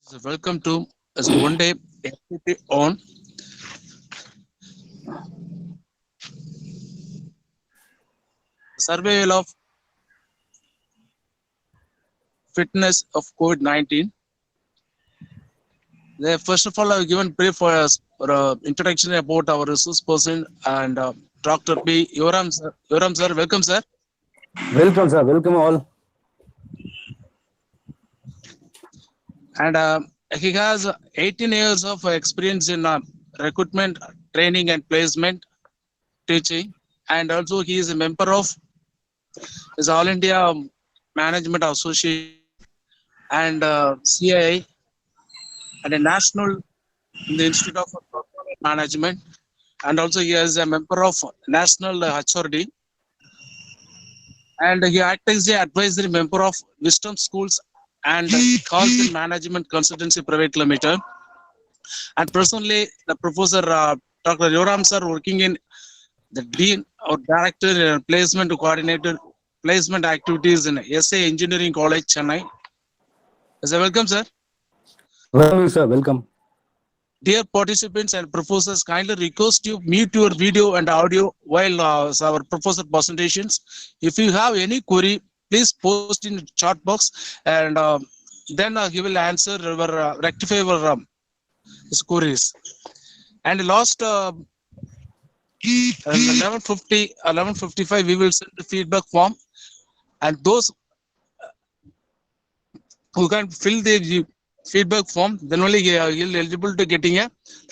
So welcome to one day activity on survival of fitness of COVID-19. First of all, I've given brief for us introduction about our resource person and Dr.P.Yuvaraman sir. Yuvaraman sir, welcome sir. Welcome, sir. Welcome all. And he has 18 years of experience in recruitment, training, and placement teaching. And also, he is a member of his All India Management Association and CII and a national in the Institute of Management. And also, he is a member of National HRD. And he acts as the advisory member of Wisdom Schools and Carlton Management Consultancy Private Limited. And personally, the Professor Dr. Yuvaraman sir working in the Dean or Director and Placement Coordinator Placement Activities in SA Engineering College, Chennai. So welcome, sir. Welcome, sir. Welcome. Dear participants and professors, kindly request you mute your video and audio while our professor presentations. If you have any query, please post in the chat box, and then he will answer or rectify our his queries. And last 11:55, we will send the feedback form, and those who can fill the feedback form, then only he'll eligible to getting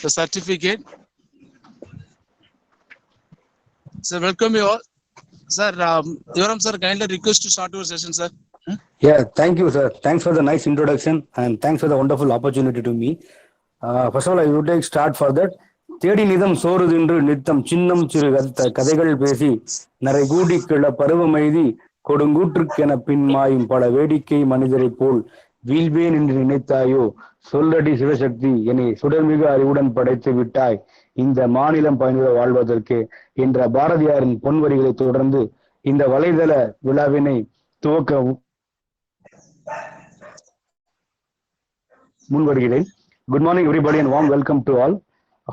the certificate. So welcome you all. Sir, Yuvaraman sir, kindly request to start your session, sir. Yeah, thank you, sir. Thanks for the nice introduction and thanks for the wonderful opportunity to me. First of all, I would like to start for that. தேடி நிதம் சோறுதின்று நித்தம் சின்னம் சிறு கதைகள் பேசி நரை கூடி கிள பருவமைதி கொடுங்கூற்றுக்கென பின்மாயும் பல வேடிக்கை மனிதரை போல் வீழ்வேன் என்று நினைத்தாயோ சொல்லடி சிவசக்தி என்னை சுடர்மிகு அறிவுடன் படைத்து விட்டாய் இந்த மாநிலம் பயனுற வாழ்வதற்கு என்ற பாரதியாரின் பொன்வரிகளை தொடர்ந்து இந்த வலைதள விழாவினை துவக்க முன்வருகிறேன். Good morning everybody and warm welcome to all.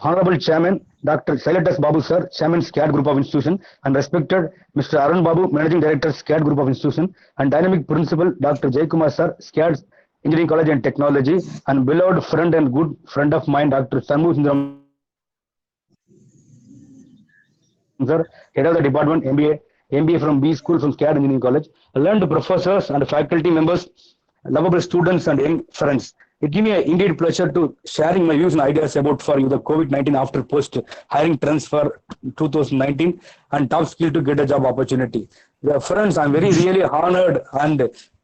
Honorable Chairman Dr. Sailatas Babu sir, Chairman SCAD Group of Institution, and respected Mr. Arun Babu, Managing Director SCAD Group of Institution, and dynamic Principal Dr. Jaykumar sir, SCAD Engineering College and Technology, and beloved friend and good friend of mine Dr. Shanmugam sir, head of the department MBA from B School from SCAD Engineering College, learned professors and faculty members, lovable students and young friends. It gives me an indeed pleasure to sharing my views and ideas about for you the COVID-19 after post hiring trends for 2019 and top skill to get a job opportunity. The friends, I'm very really honored and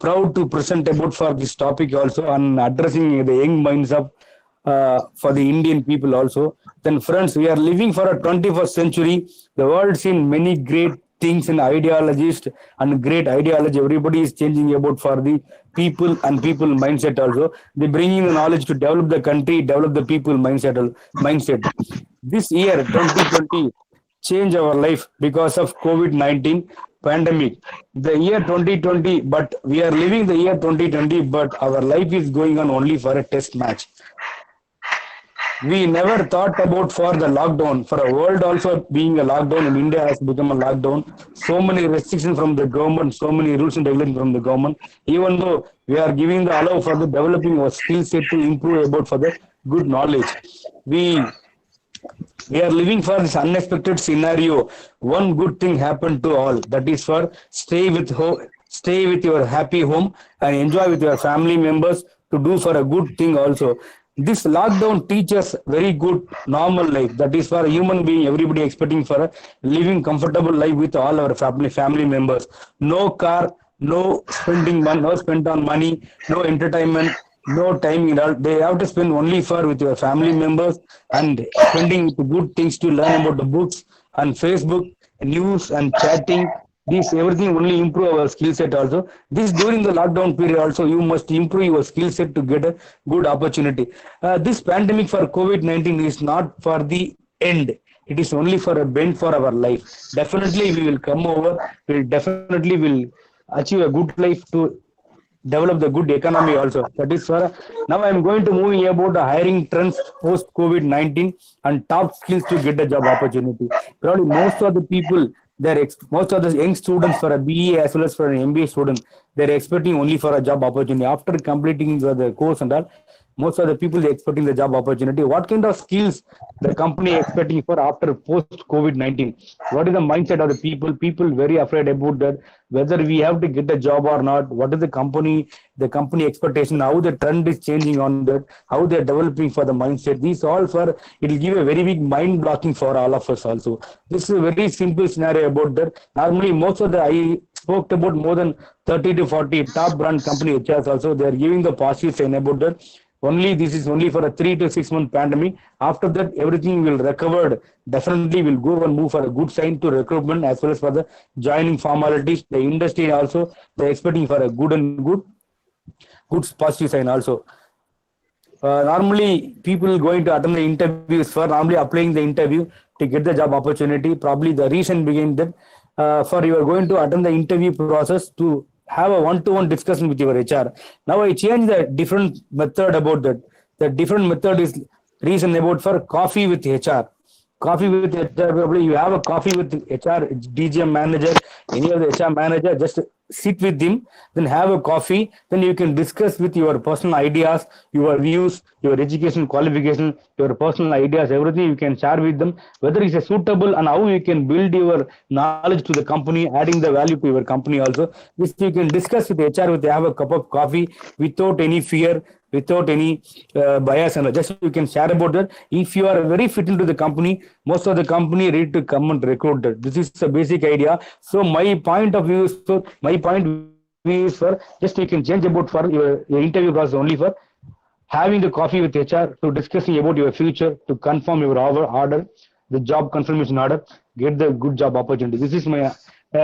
proud to present about for this topic also and addressing the young minds of for the Indian people also. Then friends, we are living for a 21st century. The world seen many great things and ideologies and great ideology. Everybody is changing about for the people and people mindset also. They bringing the knowledge to develop the country, develop the people mindset. This year 2020 change our life because of COVID-19 pandemic. The year 2020, but we are living the year 2020, but our life is going on only for a test match. We never thought about for the lockdown, for a world also being a lockdown, and India has become a lockdown. So many restrictions from the government, so many rules and regulations from the government. Even though we are giving the allow for the developing our skill set to improve about for the good knowledge. We are living for this unexpected scenario. One good thing happened to all. That is for stay with your happy home and enjoy with your family members to do for a good thing also. This lockdown teaches very good normal life. That is for a human being, everybody expecting for a living comfortable life with all our family members. No car, no spending money, no spent on money, no entertainment, no time in all. They have to spend only for with your family members and spending good things to learn about the books and Facebook, news and chatting. This everything only improve our skill set also. This during the lockdown period also you must improve your skill set to get a good opportunity. This pandemic for COVID-19 is not for the end. It is only for a bend for our life. Definitely we will come over. We definitely will achieve a good life to develop the good economy also. That is for now. I am going to moving about the hiring trends post COVID-19 and top skills to get a job opportunity. Probably most of the people, most of the young students for a BE as well as for an MBA student, they're expecting only for a job opportunity after completing the course and all. Most of the people they expecting the job opportunity. What kind of skills the company expecting for after post COVID-19? What is the mindset of the people? People very afraid about that, whether we have to get a job or not. What is the company expectation? How the trend is changing on that? How they are developing for the mindset? These all for it will give a very big mind blocking for all of us also. This is a very simple scenario about that. Normally, most of the I spoke about more than 30 to 40 top brand company HRs also. They are giving the positive sign about that. Only this is only for a 3 to 6 month pandemic. After that, everything will recover. Definitely will go and move for a good sign to recruitment as well as for the joining formalities. The industry also they're expecting for a good positive sign also. Normally, people going to attend the interviews for normally applying the interview to get the job opportunity. Probably the reason behind that for you are going to attend the interview process to have a one-to-one discussion with your HR. Now I change the different method about that. The different method is reason about for coffee with HR. Coffee with HR, probably you have a coffee with HR, DGM manager, any of the HR manager, just sit with him, then have a coffee, then you can discuss with your personal ideas, your views, your education qualification, your personal ideas, everything you can share with them, whether it's a suitable and how you can build your knowledge to the company, adding the value to your company also. This you can discuss with HR with have a cup of coffee without any fear, without any bias, and just you can share about that. If you are very fit into the company, most of the company ready to come and recruit that. This is the basic idea. So my point of view is for just you can change about for your interview process only for having the coffee with HR to discussing about your future, to confirm your order, the job confirmation order, get the good job opportunity. This is my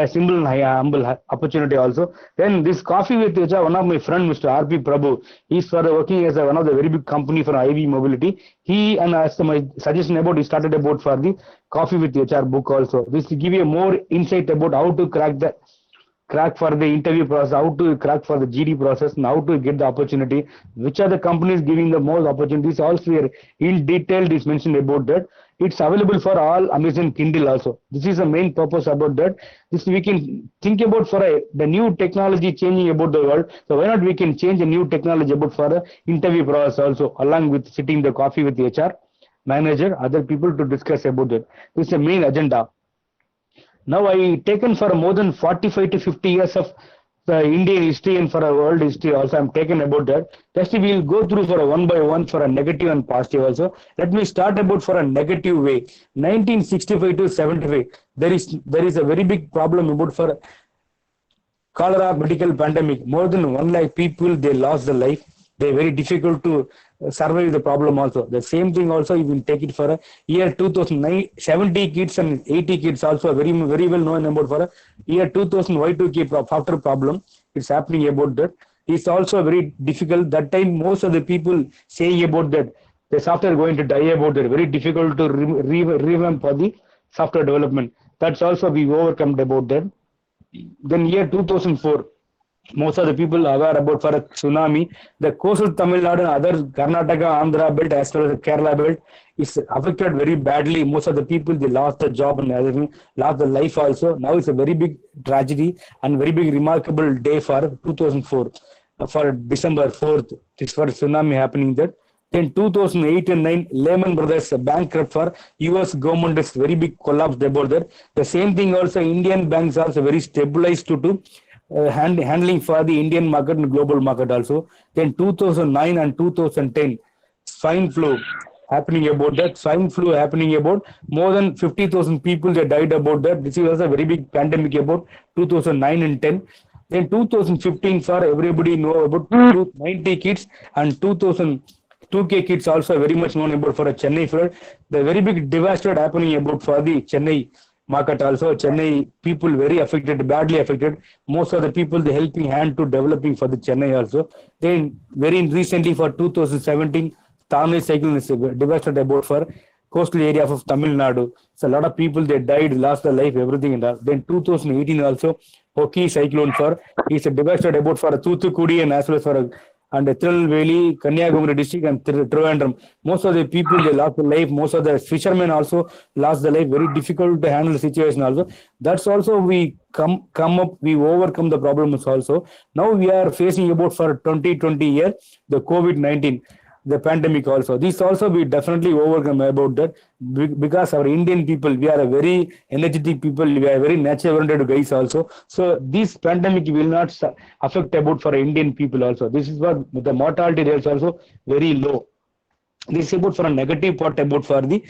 simple and humble opportunity also. Then this coffee with HR, one of my friend, Mr. R.P. Prabhu, he's for working as one of the very big company for IV mobility. He and as my suggestion about, he started about for the coffee with HR book also. This will give you more insight about how to crack for the interview process, how to crack for the GD process, and how to get the opportunity, which are the companies giving the most opportunities. Also here in detail is mentioned about that. It's available for all Amazon Kindle also. This is the main purpose about that. This we can think about for the new technology changing about the world. So why not we can change a new technology about for the interview process also, along with sitting the coffee with the HR manager, other people to discuss about that. This is the main agenda. Now I taken for more than 45 to 50 years of the Indian history and for a world history also. I'm taken about that. Just we'll go through for a one by one for a negative and positive also. Let me start about for a negative way. 1965 to 75, there is a very big problem about for cholera medical pandemic. More than 1 lakh people they lost their life. They're very difficult to survive the problem also. The same thing also you will take it for a year 2009, 70 kids and 80 kids also very well known about for a year 2000 Y2K after problem. It's happening about that. It's also very difficult. That time most of the people saying about that the software going to die about that. Very difficult to revamp for the software development. That's also we overcome about that. Then year 2004. Most of the people are aware about for a tsunami. The coastal Tamil Nadu and other Karnataka, Andhra belt as well as Kerala belt is affected very badly. Most of the people they lost the job and everything, lost the life also. Now it's a very big tragedy and very big remarkable day for 2004 for December 4th. This for tsunami happening there. Then 2008 and 9, Lehman Brothers bankrupt for US government is very big collapse about that. The same thing also Indian banks also very stabilized to handling for the Indian market and global market also. Then 2009 and 2010, swine flu happening about that. Swine flu happening about more than 50,000 people they died about that. This is also a very big pandemic about 2009 and 10. Then 2015 for everybody know about 90 kids and 2002K kids also very much known about for a Chennai flood. The very big disaster happening about for the Chennai market also. Chennai people very affected, badly affected. Most of the people the helping hand to developing for the Chennai also. Then very recently for 2017, Tamil cyclone is devastated about for coastal area of Tamil Nadu. So a lot of people they died, lost their life, everything in that. Then 2018 also Oki cyclone for is devastated about for Thuthukudi and as well as for and Tirunelveli, Kanyakumari district and Trivandrum. Most of the people they lost their life. Most of the fishermen also lost their life. Very difficult to handle the situation also. That's also we come up, we overcome the problems also. Now we are facing about for 2020 year the COVID-19, the pandemic also. This also we definitely overcome about that because our Indian people, we are a very energetic people, we are very nature oriented guys also. So this pandemic will not affect about for Indian people also. This is what the mortality rates also very low. This is about for a negative part about for the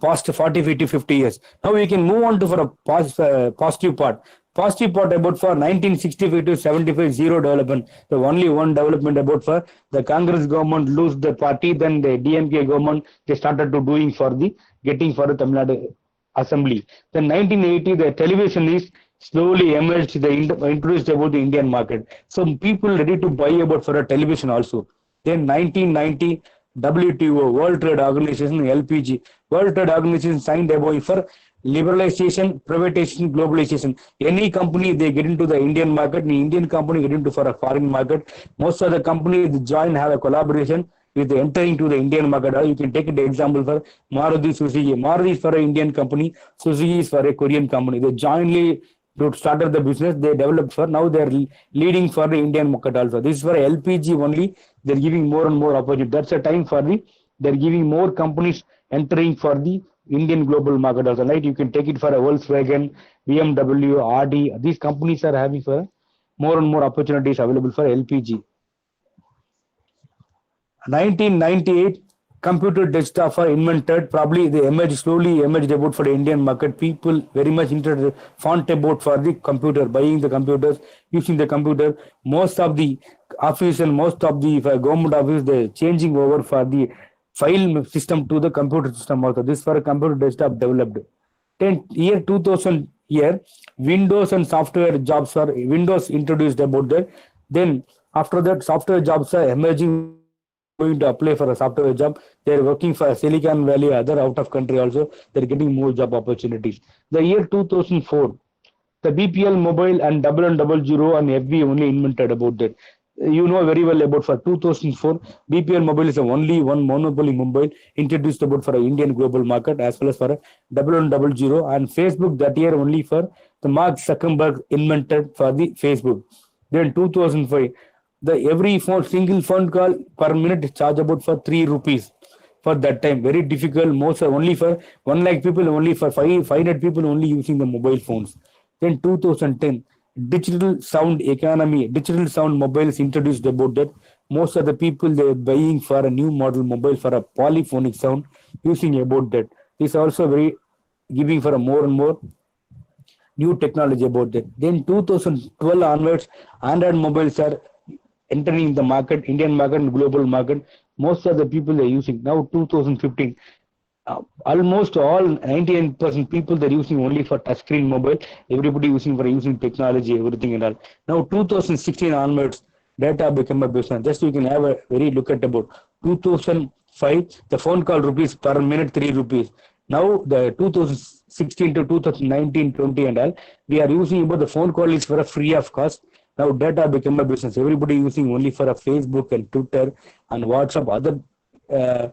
past 40, 50 years. Now we can move on to for a positive part. Positive part about for 1965 to 75 zero development. The only one development about for the Congress government lose the party, then the DMK government they started to doing for the getting for the Tamil Nadu assembly. Then 1980 the television is slowly emerged, the introduced about the Indian market. Some people ready to buy about for a television also. Then 1990 WTO World Trade Organization LPG World Trade Organization signed about for liberalization, privatization, globalization. Any company they get into the Indian market, the Indian company get into for a foreign market. Most of the companies join have a collaboration with entering to the Indian market. You can take the example for Maruti Suzuki. Maruti is for an Indian company, Suzuki is for a Korean company. They jointly to started the business, they developed for now they are leading for the Indian market also. This is for LPG only. They're giving more and more opportunity. That's a time for the they're giving more companies entering for the Indian global market also. Right? You can take it for a Volkswagen, BMW, RD. These companies are having for more and more opportunities available for LPG. 1998 computer desktop are invented. Probably they slowly emerged about for the Indian market. People very much interested font about for the computer, buying the computers, using the computer. Most of the office and most of the government office they changing over for the file system to the computer system also. This for a computer desktop developed. Then year 2000 year Windows and software jobs are Windows introduced about that. Then after that software jobs are emerging. Going to apply for a software job, they are working for Silicon Valley, other out of country also, they're getting more job opportunities. The year 2004, the BPL mobile and 0000 and FB only invented about that. You know very well about for 2004, BPL mobile is the only one monopoly mobile introduced about for an Indian global market as well as for a 0000 and Facebook that year only for the Mark Zuckerberg invented for the Facebook. Then 2005, the every phone single phone call per minute charge about for 3 rupees for that time. Very difficult. Most are only for 1 lakh people, only for 500 people only using the mobile phones. Then 2010 digital sound economy, digital sound mobiles introduced about that. Most of the people they are buying for a new model mobile for a polyphonic sound using about that. This also very giving for a more and more new technology about that. Then 2012 onwards, Android mobiles are entering the market, Indian market and global market. Most of the people are using now 2015. Almost all 99% people they're using only for touchscreen mobile. Everybody using for using technology, everything and all. Now 2016 onwards, data become a business. Just you can have a very look at about 2005, the phone call rupees per minute 3 rupees. Now the 2016 to 2019, 20 and all, we are using about the phone call is for a free of cost. Now data become a business. Everybody using only for a Facebook and Twitter and WhatsApp, other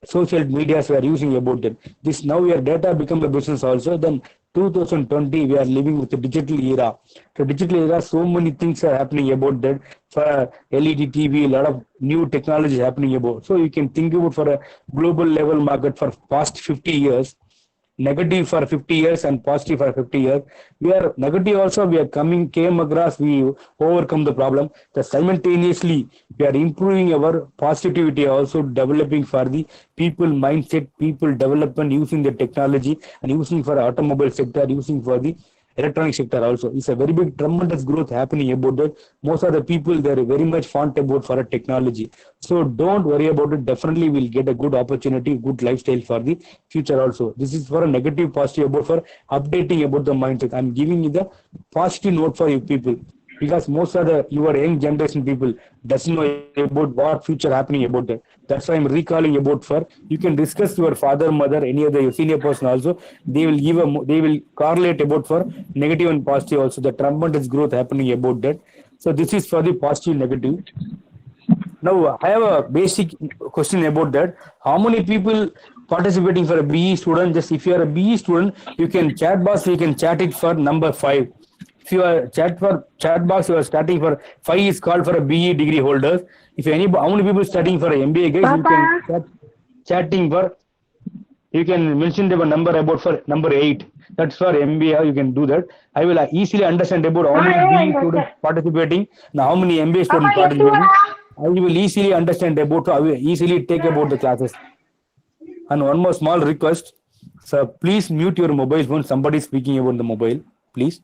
social medias we are using about them. This now your data become a business also. Then 2020 we are living with the digital era. The digital era, so many things are happening about that. For LED TV, a lot of new technology happening about. So you can think about for a global level market for past 50 years. Negative for 50 years and positive for 50 years. We are negative also, we are came across, we overcome the problem. The simultaneously, we are improving our positivity also, developing for the people mindset, people development, using the technology and using for automobile sector, using for the electronic sector also. It's a very big tremendous growth happening about that. Most of the people they are very much fond about for a technology. So don't worry about it. Definitely we'll get a good opportunity, good lifestyle for the future also. This is for a negative positive about for updating about the mindset. I'm giving you the positive note for you people. because most of the your young generation people doesn't know about what future happening about that. That's why I'm recalling about for you can discuss your father, mother, any other senior person also. They will give they will correlate about for negative and positive also. The tremendous growth happening about that. So this is for the positive, negative. Now, I have a basic question about that. How many people participating for a BE student? Just if you are a BE student, you can chat box, you can chat it for number 5. If you are chat box, you are starting for 5 is called for a BE degree holders. If any, how many people studying for a MBA guys, you can chatting for, you can mention the number about for number 8. That's for MBA, you can do that. I will easily understand about how many BE students participating, now how many MBA students participating. I will easily understand about, I will easily take about the classes. And one more small request, so please mute your mobile phone. Somebody is speaking about the mobile, please.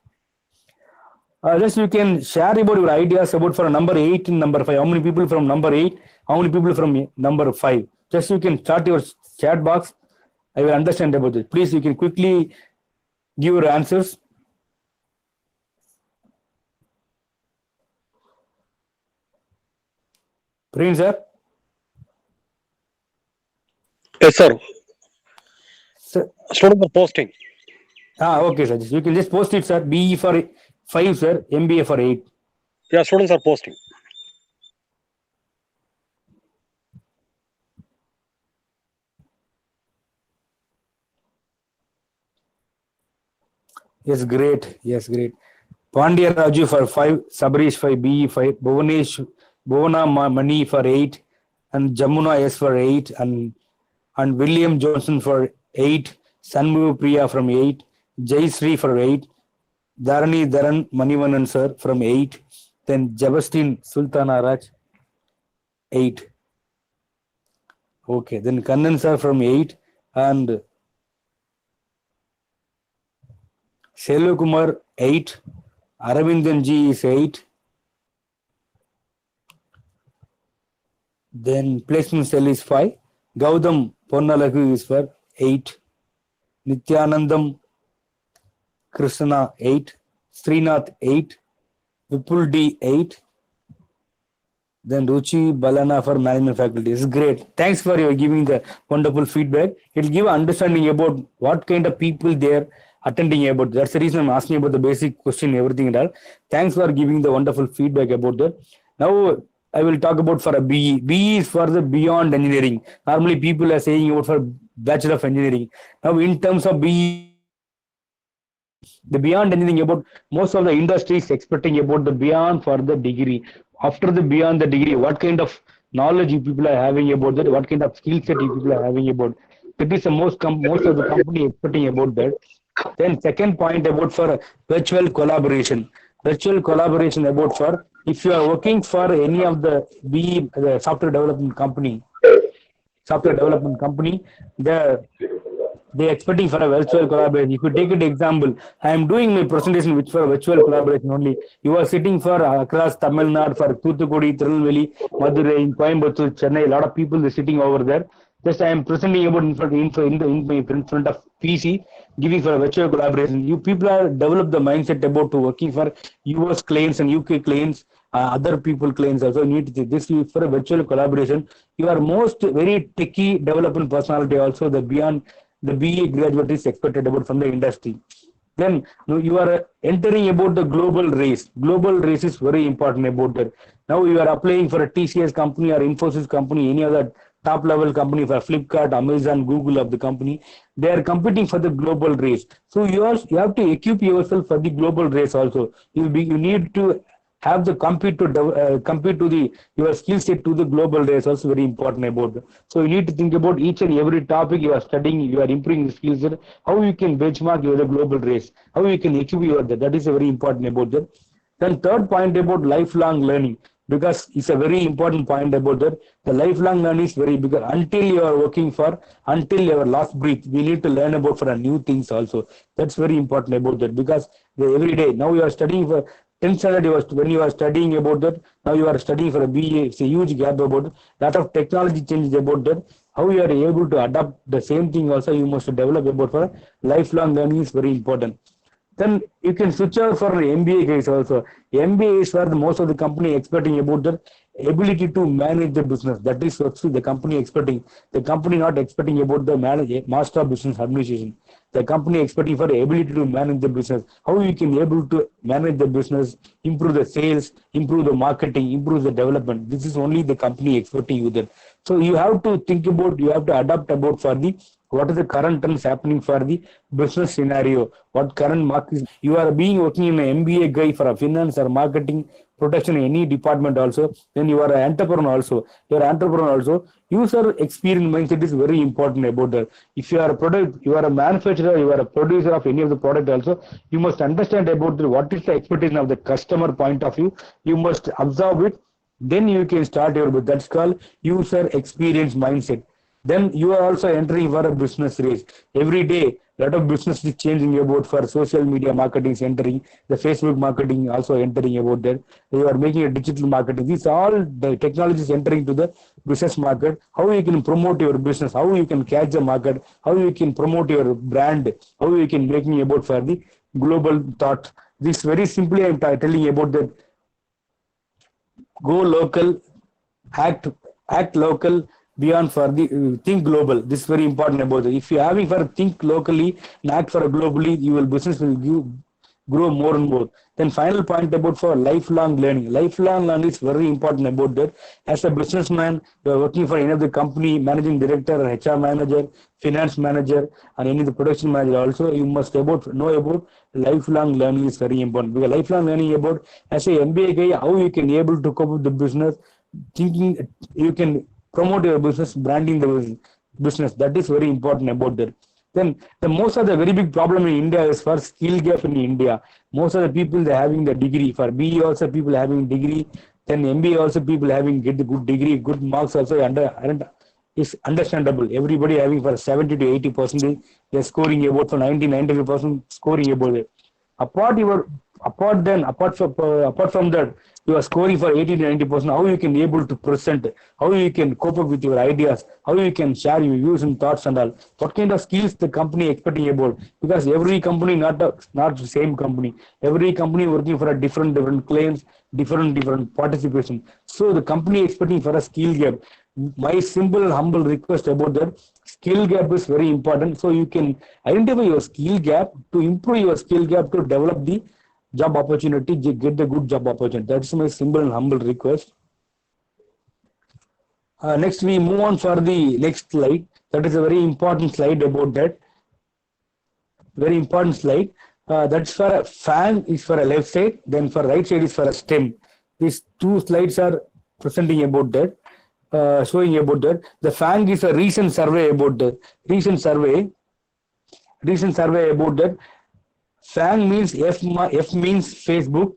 Just you can share about your ideas about for number 8 and number 5. How many people from number 8? How many people from number 5? Just you can start your chat box. I will understand about it. Please, you can quickly give your answers. Prince, sir. Yes, sir. Sir. Students are posting. Okay, sir. You can just post it, sir. BE for 5, sir. MBA for 8. Yeah, students are posting. Yes, great. Yes, great. Pandya Raju for 5, Sabrish for BE 5, Bhuvana Mani for 8, and Jamuna S for 8, and William Johnson for 8, Sanmu Priya from 8, Jay Sri for 8, Dharani Dharan Manivanan sir from 8, then Jabastin Sultana Raj 8. Okay, then Kannan sir from 8, and Selu Kumar 8, Aravindan G is 8. Then placement cell is 5. Gautam Ponnalagu is for 8. Nityanandam Krishna 8. Srinath 8. Vipul D 8. Then Ruchi Balana for management faculty. It's great. Thanks for your giving the wonderful feedback. It will give understanding about what kind of people there attending about. That's the reason I'm asking about the basic question, everything and all. Thanks for giving the wonderful feedback about that. Now I will talk about for a BE. BE is for the beyond engineering. Normally people are saying about for Bachelor of Engineering. Now in terms of BE, the beyond engineering about most of the industries expecting about the beyond for the degree. After the beyond the degree, what kind of knowledge you people are having about that? What kind of skill set you people are having about? That is the most of the company expecting about that. Then second point about for virtual collaboration. Virtual collaboration about for if you are working for any of the the software development company, they expecting for a virtual collaboration. If you take an example, I am doing my presentation which for virtual collaboration only. You are sitting for across Tamil Nadu, for Thuthukudi, Tirunelveli, Madurai, Coimbatore, Chennai. A lot of people are sitting over there. Just I am presenting about in front of PC, giving for a virtual collaboration. You people are develop the mindset about to working for US clients and UK clients, other people clients also need this for a virtual collaboration. You are most very techy development personality also the beyond the BE graduate is expected about from the industry. Then you are entering about the global race. Global race is very important about that. Now you are applying for a TCS company or Infosys company, any other top level company for Flipkart, Amazon, Google of the company. They are competing for the global race. So you have to equip yourself for the global race also. You need to have the compete to the your skill set to the global race also very important about that. So you need to think about each and every topic you are studying, you are improving the skill set, how you can benchmark your the global race, how you can equip your that is a very important about that. Then third point about lifelong learning, because it's a very important point about that. The lifelong learning is very big. Until you are working for, until your last breath, we need to learn about for new things also. That's very important about that, because every day now you are studying for 10th standard, when you are studying about that, now you are studying for a BA, it's a huge gap about it. Lot of technology changes about that. How you are able to adapt the same thing also, you must develop about for lifelong learning is very important. then you can switch out for an MBA guys also. MBA is where the most of the company expecting about the ability to manage the business. That is what the company expecting. The company not expecting about the master of business administration. The company expecting for the ability to manage the business. How you can able to manage the business, improve the sales, improve the marketing, improve the development. This is only the company expecting you that. So you have to think about, you have to adapt about for the what is the current trends happening for the business scenario, what current market you are being working in an MBA guy for a finance or marketing production in any department also, then you are an entrepreneur also. You are an entrepreneur also. User experience mindset is very important about that. If you are a product, you are a manufacturer, you are a producer of any of the product also, you must understand about what is the expectation of the customer point of view. You must observe it, then you can start your business. That's called user experience mindset. Then you are also entering for a business race. Every day, lot of business is changing about for social media marketing is entering, the Facebook marketing also entering about that. You are making a digital marketing. These are all the technologies entering to the business market. How you can promote your business, how you can catch the market, how you can promote your brand, how you can making about for the global thought. This very simply I'm telling about that go local, act local, beyond for the think global. This is very important about it. If you are having for think locally and act for globally, your business will grow more and more. Then final point about for lifelong learning. Lifelong learning is very important about that. As a businessman, you are working for any of the company, managing director or HR manager, finance manager, and any of the production manager also, you must know about lifelong learning is very important. Because lifelong learning about as a MBA guy, how you can able to cope with the business, thinking you can promote your business, branding the business. That is very important about that. Then the most of the very big problem in India is for skill gap in India. Most of the people they having the degree. For BE also people having degree. Then MBA also people having get the good degree, good marks also is understandable. Everybody having for 70 to 80%, they're scoring about for 90-95% scoring about it. Apart from that, you are scoring for 80 to 90%. How you can able to present, how you can cope up with your ideas, how you can share your views and thoughts and all. What kind of skills the company expecting about? Because every company not the same company. Every company working for a different claims, different participation. So the company expecting for a skill gap. My simple humble request about that skill gap is very important. So you can identify your skill gap to improve your skill gap to develop the job opportunity, get the good job opportunity. That's my simple and humble request. Next, we move on for the next slide. That is a very important slide about that. Very important slide. That's for a fan is for a left side, then for right side is for a stem. These two slides are presenting about that, showing about that. The FANG is a recent survey about that. Recent survey about that. FANG means F means Facebook,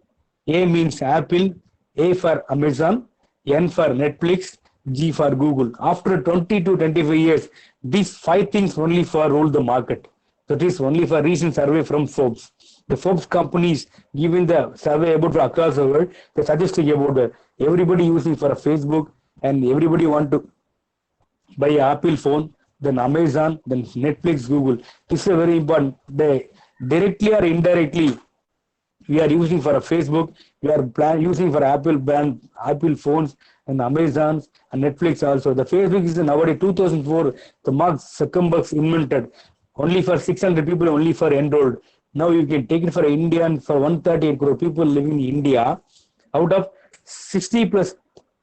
A means Apple, A for Amazon, N for Netflix, G for Google. After 20 to 25 years, these 5 things only for rule the market. That is only for recent survey from Forbes. The Forbes companies giving the survey about across the world, they suggesting about everybody using for a Facebook and everybody want to buy an Apple phone, then Amazon, then Netflix, Google. This is very important. They directly or indirectly, we are using for a Facebook, we are using for Apple brand, Apple phones and Amazons and Netflix also. The Facebook is nowadays 2004, the Mark Zuckerberg invented. Only for 600 people, only for enrolled. Now you can take it for India, for 138 crore people living in India. Out of 60 plus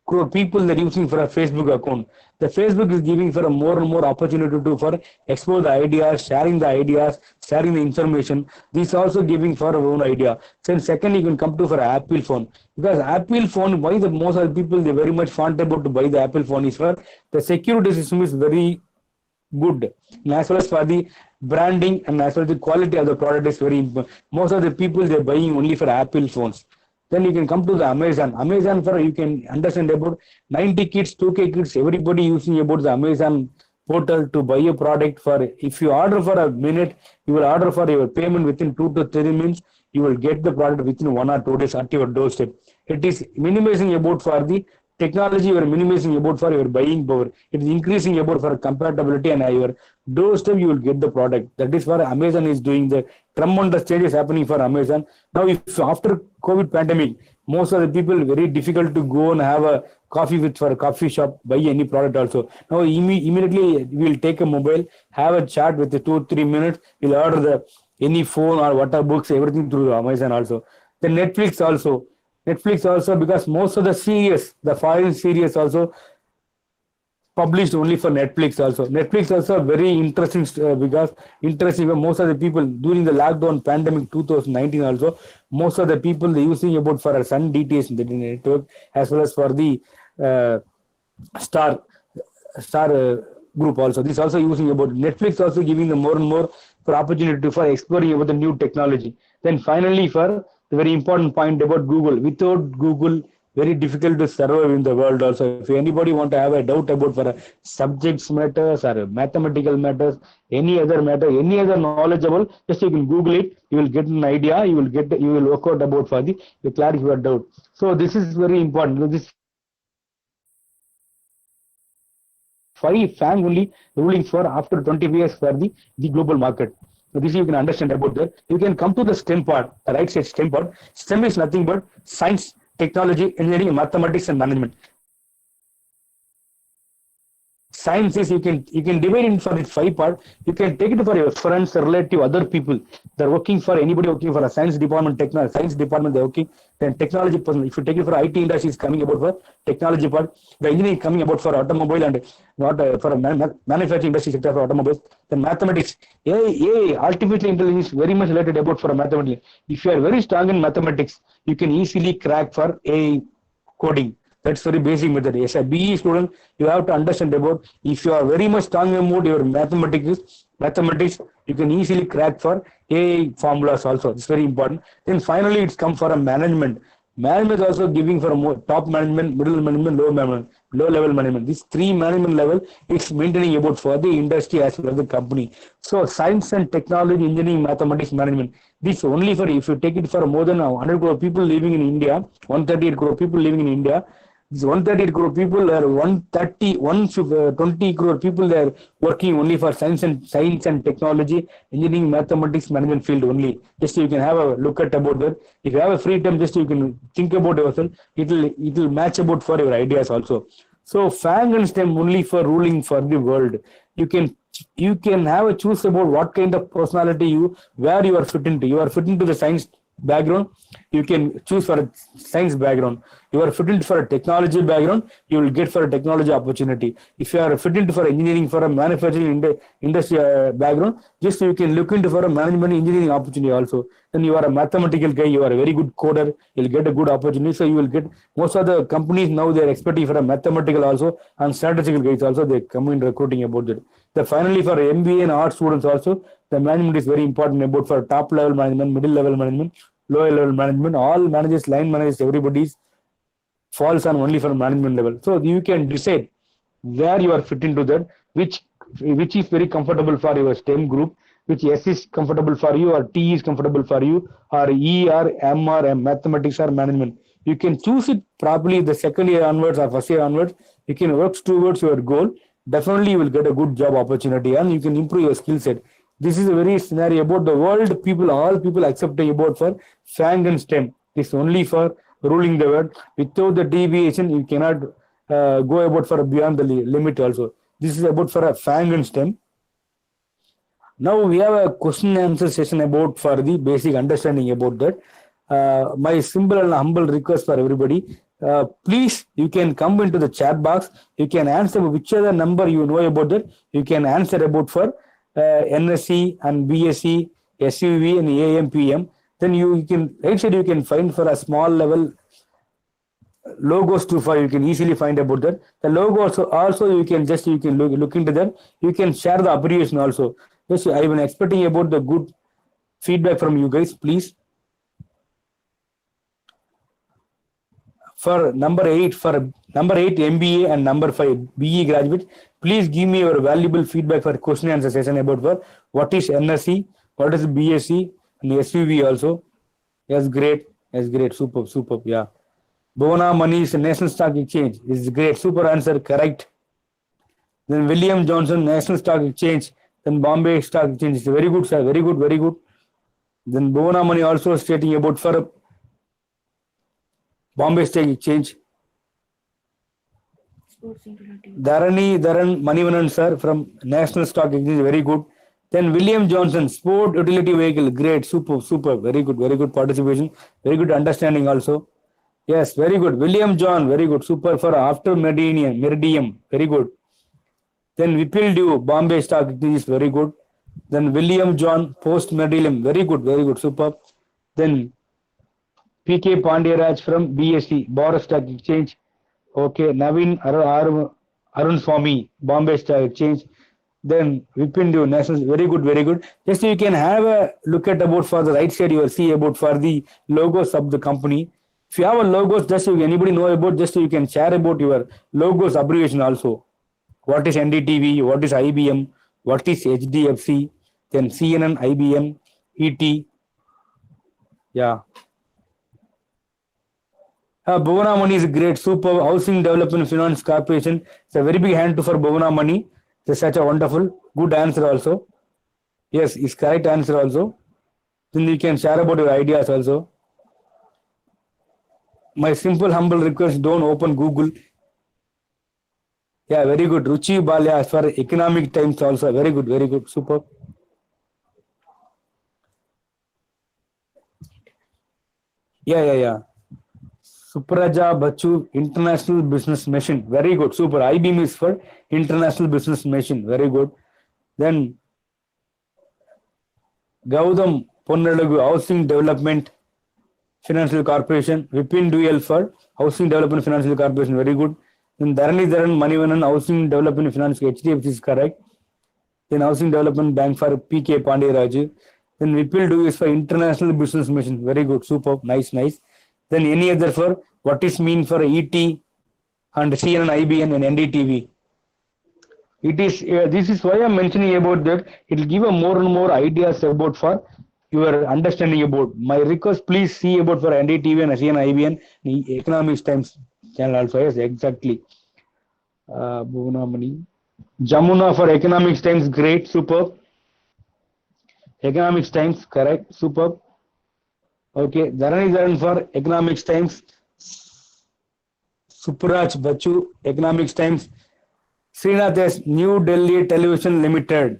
crore people that are using for a Facebook account. The Facebook is giving for a more and more opportunity to for explore the ideas, sharing the information. This is also giving for our own idea. Then second, you can come to for Apple phone. Because Apple phone, why the most of the people they very much fond about to buy the Apple phone is for the security system is very good. And as well as for the branding and as well as the quality of the product is very important. Most of the people they're buying only for Apple phones. Then you can come to the Amazon. Amazon for you can understand about 90 kids, 2K kids, everybody using about the Amazon portal to buy a product for, if you order for a minute, you will order for your payment within 2 to 3 minutes, you will get the product within 1 or 2 days at your doorstep. It is minimizing about for the technology you are minimizing about for your buying power. It is increasing about for compatibility and your doorstep you will get the product. That is why Amazon is doing the tremendous changes happening for Amazon. Now, if after COVID pandemic, most of the people very difficult to go and have a coffee with for a coffee shop, buy any product also. Now immediately we will take a mobile, have a chat with the 2-3 minutes, we'll order the any phone or whatever books, everything through Amazon also. The Netflix also because most of the series, the foreign series also published only for Netflix also. Netflix also very interesting because interesting most of the people during the lockdown pandemic 2019 also, most of the people they using about for a Sun DTS in the network as well as for the Star group also. This also using about Netflix also giving them more and more for opportunity for exploring about the new technology. Then finally for the very important point about Google. Without Google, very difficult to survive in the world also. If anybody want to have a doubt about for a subjects matters or mathematical matters, any other matter, any other knowledgeable, just you can Google it, you will get an idea, you will work out about for the clarify your doubt. So this is very important. This 5 FANG only ruling for after 20 years for the global market. So this you can understand about that. You can come to the STEM part, the right side STEM part. STEM is nothing but science, technology, engineering, mathematics, and management. Science is you can divide it for its 5 part. You can take it for your friends, relative, other people. They're working for anybody working for a science department, science department they're working. Then technology person. If you take it for IT industry, is coming about for technology part. The engineering coming about for automobile and not for a manufacturing industry sector for automobiles. Then mathematics, artificial intelligence is very much related about for a mathematics. If you are very strong in mathematics, you can easily crack for AI coding. That's very basic method. As a BE student, you have to understand about if you are very much strong about your mathematics, you can easily crack for AI formulas also. It's very important. Then finally, it's come for a management. Management is also giving for a more top management, middle management, low level management. These 3 management level, it's maintaining about for the industry as well as the company. So science and technology, engineering, mathematics, management. This only for if you take it for more than 100 crore people living in India, 138 crore people living in India. These 138 crore people are 120 crore people they are working only for science and technology, engineering, mathematics, management field only. Just you can have a look at about that. If you have a free time, just you can think about yourself. It will match about for your ideas also. So FANG and STEM only for ruling for the world. You can have a choose about what kind of personality where you are fit into. You are fit into the science background, you can choose for a science background. You are fit into for a technology background, you will get for a technology opportunity. If you are fit into for engineering, for a manufacturing industry background, just you can look into for a management engineering opportunity also. Then you are a mathematical guy, you are a very good coder, you'll get a good opportunity. So you will get most of the companies now they are expecting for a mathematical also and statistical guys also they come in recruiting about that. Then finally for MBA and art students also, the management is very important about for top level management, middle level management, lower level management, all managers, line managers, everybody's falls on only for management level. So you can decide where you are fit into that, which is very comfortable for your STEM group, which S is comfortable for you or T is comfortable for you or E or M or M, mathematics or management. You can choose it properly the second year onwards or first year onwards. You can work towards your goal. Definitely you will get a good job opportunity and you can improve your skill set. This is a very scenario about the world people, all people accepting about for FANG and STEM. It's only for ruling the world. Without the deviation, you cannot go about for beyond the limit also. This is about for a FANG and STEM. Now we have a question and answer session about for the basic understanding about that. My simple and humble request for everybody, please, you can come into the chat box. You can answer whichever number you know about that. You can answer about for NSC and BSc, SUV and AMPM. Then you can right side you can find for a small level logos too far. You can easily find about that. The logo also you can look into that. You can share the abbreviation also. Yes, I am expecting about the good feedback from you guys, please. For number 8 MBA and number 5 BE graduates, please give me your valuable feedback for question and answer session about what is NSC, what is BSc and SUV also. Yes, great, superb, yeah. Bhavana Money is a National Stock Exchange. Is great. Super answer. Correct. Then William Johnson, National Stock Exchange. Then Bombay Stock Exchange. Is very good, sir. Very good. Very good. Then Bhavana Money also stating about for Bombay Stock Exchange. Dharan Manivanan sir from National Stock Exchange, very good. Then William Johnson, Sport Utility Vehicle, great, super, very good participation, very good understanding also. Yes, very good. William John, very good, super for after Meridium, very good. Then Vipil Dew, Bombay Stock Exchange is very good. Then William John, Post Meridium, very good, super. Then PK Pandya from BSC, Bharat Stock Exchange. Okay, Navin Arun Swami, Bombay Stock Exchange. Then Vipin Dev, National, very good. Just you can have a look at about for the right side, you will see about for the logos of the company. If you have a logos, just if anybody know about, just you can share about your logos abbreviation also. What is NDTV, what is IBM, what is HDFC, then CNN, IBM, ET. Yeah. Bhavana Money is great, super. Housing Development Finance Corporation. It's a very big hand for Bhavana Money. It's such a wonderful, good answer also. Yes, it's correct answer also. Then you can share about your ideas also. My simple, humble request, don't open Google. Yeah, very good. Ruchi Balya as for Economic Times also. Very good, super. Yeah. Supraja Bachu, International Business Machine. Very good. Super. IBM is for International Business Machine. Very good. Then Gaudam Ponnalagu, Housing Development Financial Corporation. Vipin Duel for Housing Development Financial Corporation. Very good. Then Dharan Manivanan, Housing Development Finance, HDFC is correct. Then Housing Development Bank for PK Pandya. Then Vipil Do is for International Business Machine. Very good. Super. Nice. Then any other for what is mean for ET and CNN, IBN and NDTV. It is this is why I'm mentioning about that. It will give a more and more ideas about for your understanding about. My request, please see about for NDTV and CNN, IBN, the Economics Times channel also. Yes, exactly. Jamuna for Economics Times, great, super. Economics Times, correct, super. Okay, Dharan for Economics Times. Supraj Bachu, Economics Times. Srinath S, New Delhi Television Limited.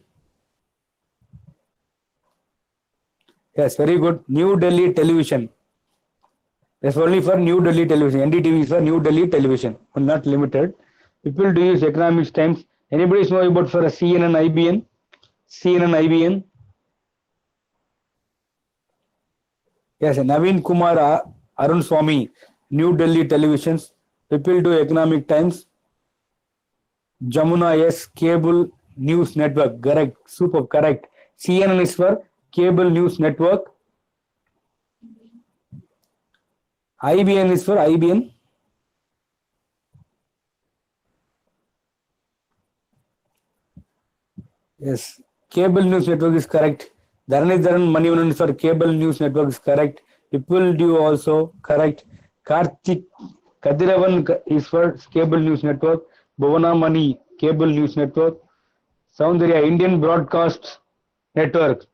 Yes, very good. New Delhi Television. That's only for New Delhi Television. NDTV is for New Delhi Television, not limited. People do use Economics Times. Anybody know about for a CNN, IBN? CNN, IBN. Yes, Naveen Kumar Arun Swami, New Delhi Televisions. People do Economic Times. Jamuna S, Cable News Network. Correct. Super. Correct. CNN is for Cable News Network. IBN is for IBN. Yes. Cable News Network is correct. Dharan Manivanan is for Cable News Network is correct. People do also correct. Karthik Kadiravan is for Cable News Network. Bhavana Money, Cable News Network. Soundarya, Indian Broadcast Network.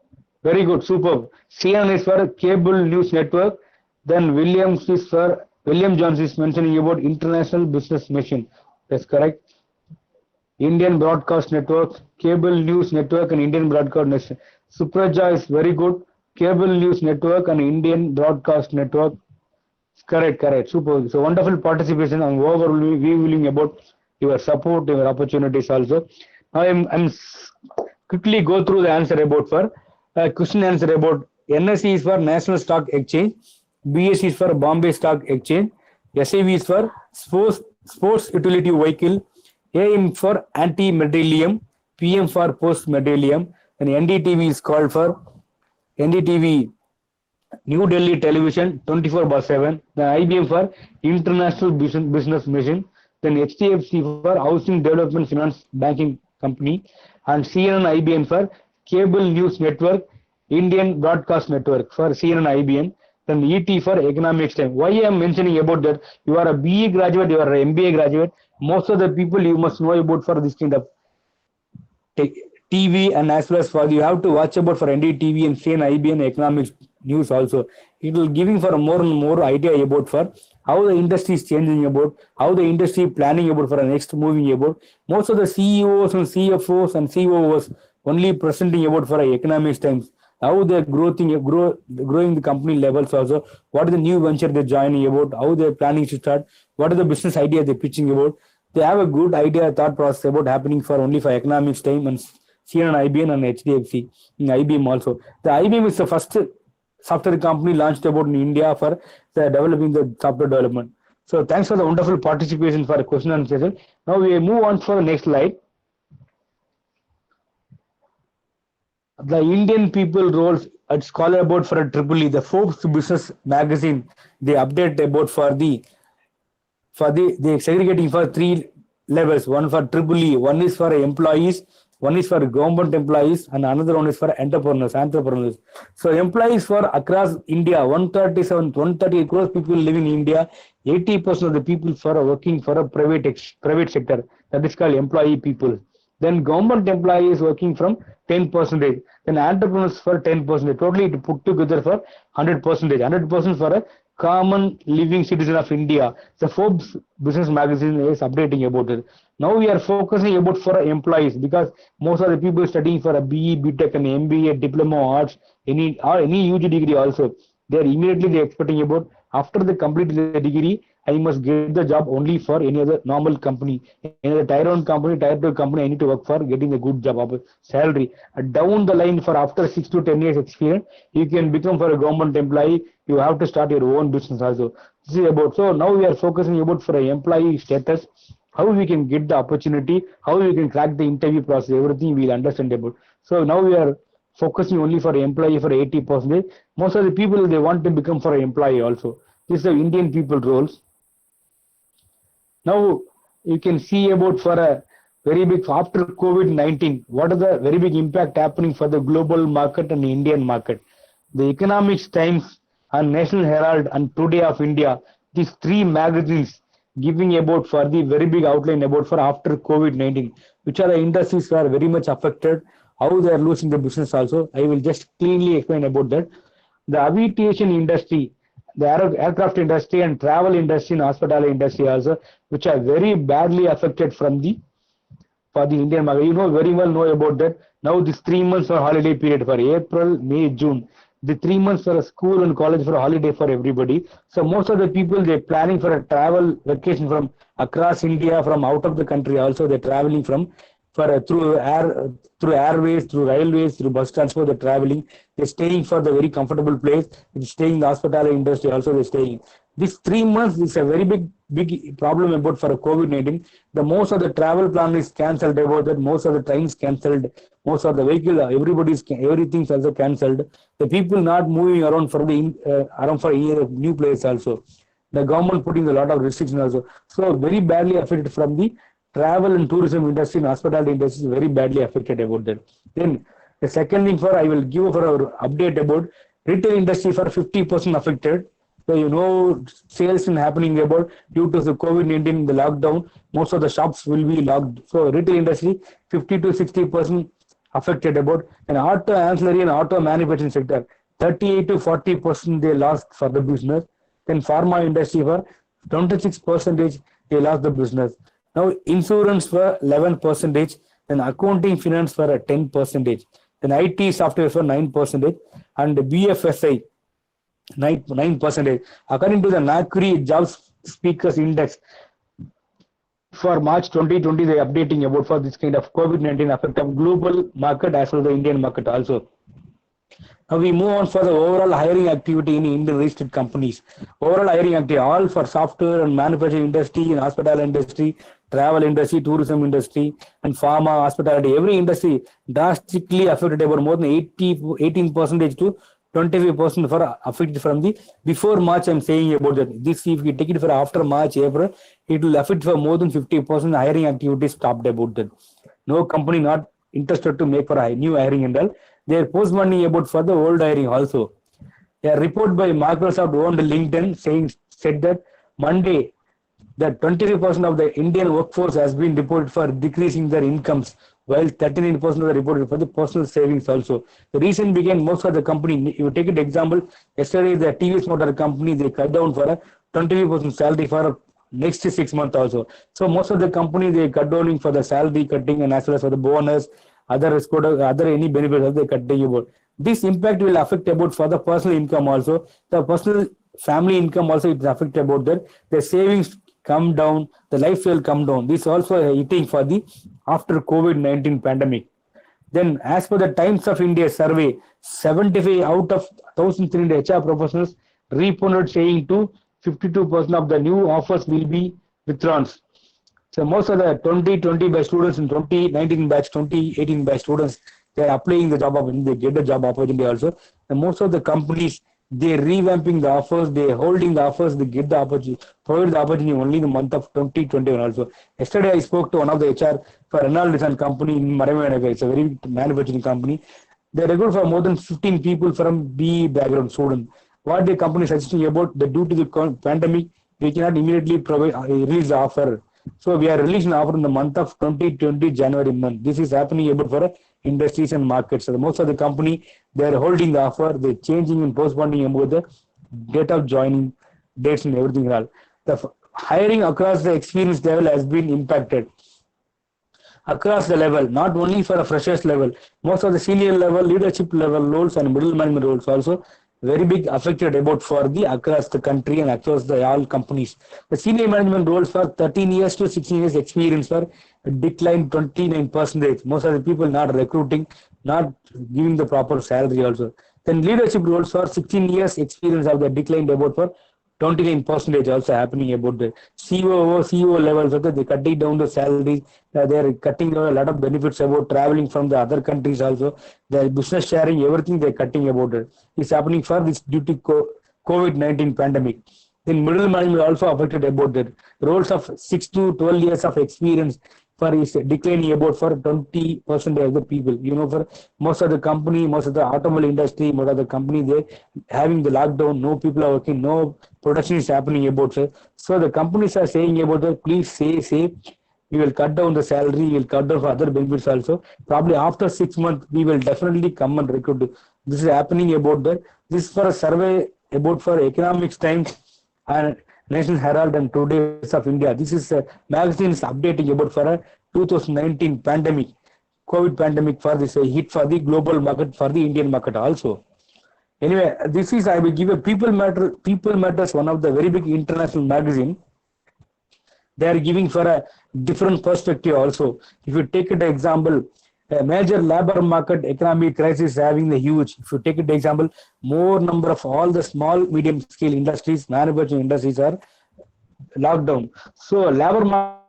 Very good, superb. CNN is for Cable News Network. Then William Jones is mentioning about International Business Machine. That's correct. Indian Broadcast Network, Cable News Network and Indian Broadcast Network. Supraja is very good. Cable News Network and Indian Broadcast Network. Correct. Super. So wonderful participation and overviewing about your support, your opportunities also. Now I'm quickly go through the answer about for question answer about NSE is for National Stock Exchange, BSE is for Bombay Stock Exchange, SAV is for Sports Utility Vehicle, AM for Anti-Meddalium, PM for Post-Meddalium, and NDTV is called for NDTV New Delhi Television 24/7, then IBM for International Business Machine, then HDFC for Housing Development Finance Banking Company, and CNN IBN for Cable News Network, Indian Broadcast Network for CNN IBN, then ET for economics time. Why I am mentioning about that? You are a BE graduate, you are an MBA graduate. Most of the people you must know about for this kind of TV, and as well as for you have to watch about for NDTV and CN IBN economics news also. It will giving for more and more idea about for how the industry is changing about, how the industry planning about for the next moving about. Most of the CEOs and CFOs and COOs only presenting about for economics times. How they're growing the company levels also. What is the new venture they're joining about? How they're planning to start? What is the business idea they're pitching about? They have a good idea, thought process about happening for only for economics time and CNN, IBM and HDFC, IBM also. The IBM is the first software company launched about in India for the developing the software development. So thanks for the wonderful participation for the question and answer. Now we move on for the next slide. The Indian people roles at scholar about for a triple E, the Forbes business magazine, they update about they segregating for three levels. One for triple E, one is for employees, one is for government employees, and another one is for entrepreneurs. So employees for across India, 138 crores people living in India, 80% of the people for working for a private sector. That is called employee people. Then government employees working from 10%. Then entrepreneurs for 10%. Totally it put together for 100%. 100% for a common living citizen of India. The Forbes business magazine is updating about it. Now we are focusing about for employees because most of the people studying for a BE, BTech and MBA, diploma, arts, any UG degree also. They are immediately expecting about after they complete the degree, I must get the job only for any other normal company. Any other tier 1 company, tier 2 company, I need to work for getting a good job of salary. Down the line for after 6 to 10 years experience, you can become for a government employee. You have to start your own business also. This is about, so now we are focusing about for an employee status, how we can get the opportunity, how we can crack the interview process, everything we will understand about. So now we are focusing only for employee for 80%. Most of the people, they want to become for an employee also. This is the Indian people roles. Now you can see about for a very big after COVID-19, what is the very big impact happening for the global market and the Indian market. The Economics Times and National Herald and Today of India, these three magazines giving about for the very big outline about for after COVID-19, which are the industries are very much affected, how they are losing the business also. I will just cleanly explain about that. The aviation industry, the aircraft industry and travel industry and hospitality industry also, which are very badly affected from the for the Indian market. You know very well know about that. Now this 3 months for holiday period for April, May, June. The 3 months for a school and college for a holiday for everybody. So most of the people they're planning for a travel vacation from across India, from out of the country also. They're traveling from through airways, through railways, through bus transport. They're traveling. They're staying for the very comfortable place. They're staying in the hospitality industry also. They're staying. This 3 months is a very big problem about for COVID-19. The most of the travel plan is cancelled about that. Most of the trains cancelled. Most of the vehicle, everything's also cancelled. The people not moving around for the new place also. The government putting a lot of restrictions also. So very badly affected from the travel and tourism industry and hospitality industry is very badly affected about that. Then the second thing I will give for our update about retail industry for 50% affected. So you know sales is happening about due to the COVID-19, the lockdown, most of the shops will be locked. So retail industry 50 to 60% affected about, and auto ancillary and auto manufacturing sector 38 to 40% they lost for the business. Then pharma industry for 26% they lost the business. Now insurance for 11%, then accounting finance for 10%, then IT software for 9%, and BFSI 9%. According to the NACRI Jobs Speakers Index for March 2020, they are updating about for this kind of COVID-19 effect of global market as well as the Indian market also. Now we move on for the overall hiring activity in Indian listed companies. Overall hiring activity, all for software and manufacturing industry and hospitality industry, travel industry, tourism industry, and pharma, hospitality, every industry drastically affected about more than 18% to 25% for affected from the before March. I'm saying about that. This if we take it for after March, April, it will affect for more than 50% hiring activities stopped about that. No company not interested to make for a new hiring and all. They are postponing about for the old hiring also. A report by Microsoft owned LinkedIn said that Monday that 23% of the Indian workforce has been reported for decreasing their incomes, while 39% of the reported for the personal savings also. The reason began most of the company. You take an example, yesterday the TVS Motor company, they cut down for a 23% salary for next 6 months also. So most of the company, they cut down for the salary cutting and as well as for the bonus, other any benefits they cutting about. This impact will affect about for the personal income also. The personal family income also it affect about that. The savings come down, the life will come down. This also a hitting for the after COVID-19 pandemic. Then, as per the Times of India survey, 75 out of 1,300 HR professionals responded saying to 52% of the new offers will be withdrawn. So most of the 2020 by students and 2019 batch, 2018 by students, they are applying the job opportunity, they get the job opportunity also. And most of the companies, they revamping the offers, they holding the offers, they get the opportunity, provide the opportunity only in the month of 2021 also. Yesterday I spoke to one of the HR for Reynolds and company in Maravanagar. It's a very big manufacturing company. They recruit for more than 15 people from B background student. What the company is suggesting about the due to the pandemic, we cannot immediately provide release the offer. So we are releasing offer in the month of 2020 January month. This is happening about for industries and markets. So most of the company they are holding the offer, they changing and postponing about the date of joining dates and everything else. The hiring across the experience level has been impacted across the level, not only for a freshers level. Most of the senior level, leadership level roles and middle management roles also very big affected about for the across the country and across the all companies. The senior management roles for 13 years to 16 years experience for declined 29%. Most of the people not recruiting, not giving the proper salary also. Then leadership roles for 16 years experience of the declined about for 29% also happening about the CEO levels. Okay, they cutting down the salaries. They are cutting down a lot of benefits about traveling from the other countries also. The business sharing, everything they are cutting about it. It's happening for this due to COVID-19 pandemic. Then middle management also affected about that. Roles of 6 to 12 years of experience for is declining about for 20% of the people. You know, for most of the company, most of the automobile industry, most of the company, they having the lockdown, no people are working, no production is happening about it. So the companies are saying about that, please say, we will cut down the salary, we will cut down for other benefits also. Probably after 6 months, we will definitely come and recruit. This is happening about that. This is for a survey about for economics times and National Herald and Today's of India. This is a magazine is updating about for a 2019 pandemic, COVID pandemic for this hit for the global market, for the Indian market also. Anyway, this is I will give a People Matters, one of the very big international magazine. They are giving for a different perspective also. If you take it example, a major labor market economic crisis having the huge. If you take it example, more number of all the small medium scale industries, manufacturing industries are locked down. So labor market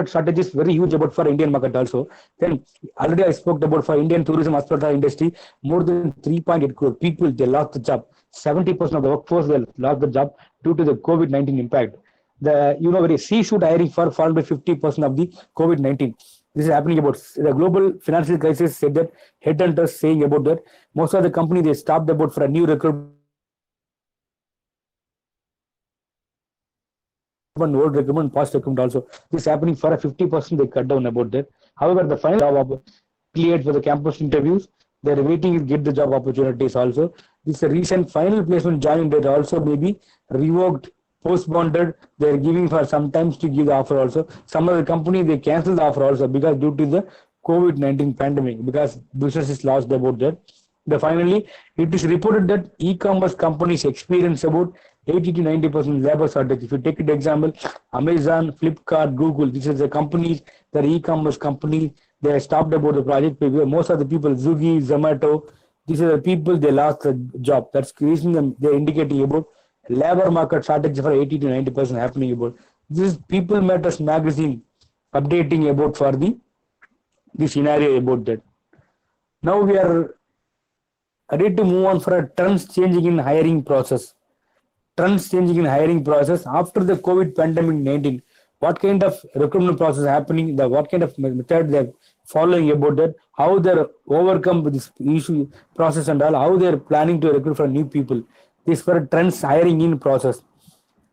shortage is very huge about for Indian market also. Then already I spoke about for Indian tourism hospitality industry, more than 3.8 crore people they lost the job. 70% of the workforce they lost the job due to the COVID-19 impact. The very seafood hiring for fall by 50% of the COVID-19. This is happening about the global financial crisis. Said that headhunters saying about that most of the company they stopped about for a new recruitment, old recruitment, past recruitment also. This is happening for a 50% they cut down about that. However, the final job cleared for the campus interviews. They are waiting to get the job opportunities also. This is a recent final placement joining date also may be revoked, postponed. They are giving for some times to give the offer also. Some of the company they cancel the offer also because due to the COVID-19 pandemic, because business is lost about that. Finally, it is reported that e-commerce companies experience about 80 to 90% labor shortage. If you take an example, Amazon, Flipkart, Google, this is the companies, the e-commerce company, they have stopped about the project. Most of the people, Swiggy, Zomato, these are the people, they lost the job. That's the reason they are indicating about labor market shortage for 80 to 90% happening about. This is People Matters magazine updating about for the scenario about that. Now we are ready to move on for a trends changing in hiring process. Trends changing in hiring process after the COVID pandemic 19. what kind of recruitment process happening, the what kind of method they're following about that, how they're overcome with this issue process and all, how they're planning to recruit for new people. This for trends hiring in process.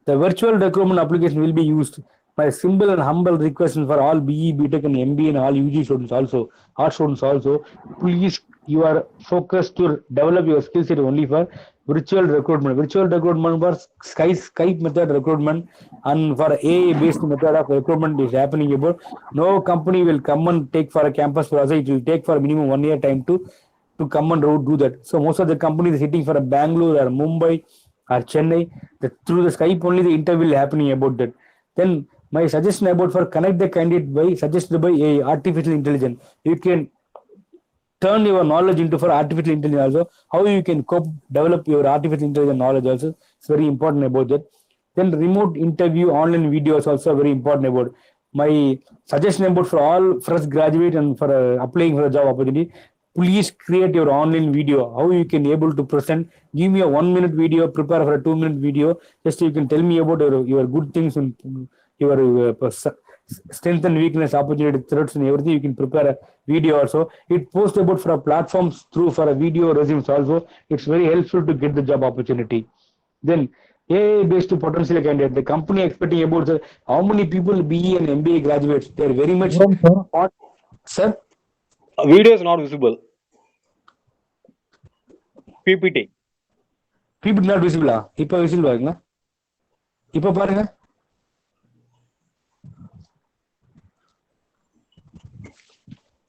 The virtual recruitment application will be used. My simple and humble request for all BE, BTech, and MBA and all UG students also, art students also, please, you are focused to develop your skill set only for virtual recruitment. Virtual recruitment for Skype method recruitment and for AI based method of recruitment is happening about. No company will come and take for a campus process. It will take for minimum 1 year time to come and do that. So most of the companies sitting for a Bangalore or Mumbai or Chennai, through the Skype only the interview will happening about that. Then my suggestion about for connect the candidate by suggested by a artificial intelligence. You can turn your knowledge into for artificial intelligence also. How you can develop your artificial intelligence knowledge also. It's very important about that. Then remote interview, online videos also very important about. My suggestion about for all fresh graduate and for applying for a job opportunity, please create your online video. How you can able to present. Give me a 1 minute video. Prepare for a 2 minute video. Just you can tell me about your good things and your strength and weakness, opportunity, threats, and everything. You can prepare a video also. It posts about for a platforms through for a video resumes also. It's very helpful to get the job opportunity. Then AI based to potential candidate. The company expecting about how many people BE and MBA graduates. They're very much on. Sir, Video is not visible. PPT. people not visible. இப்ப visible ஆகுங்களா? இப்ப பாருங்க.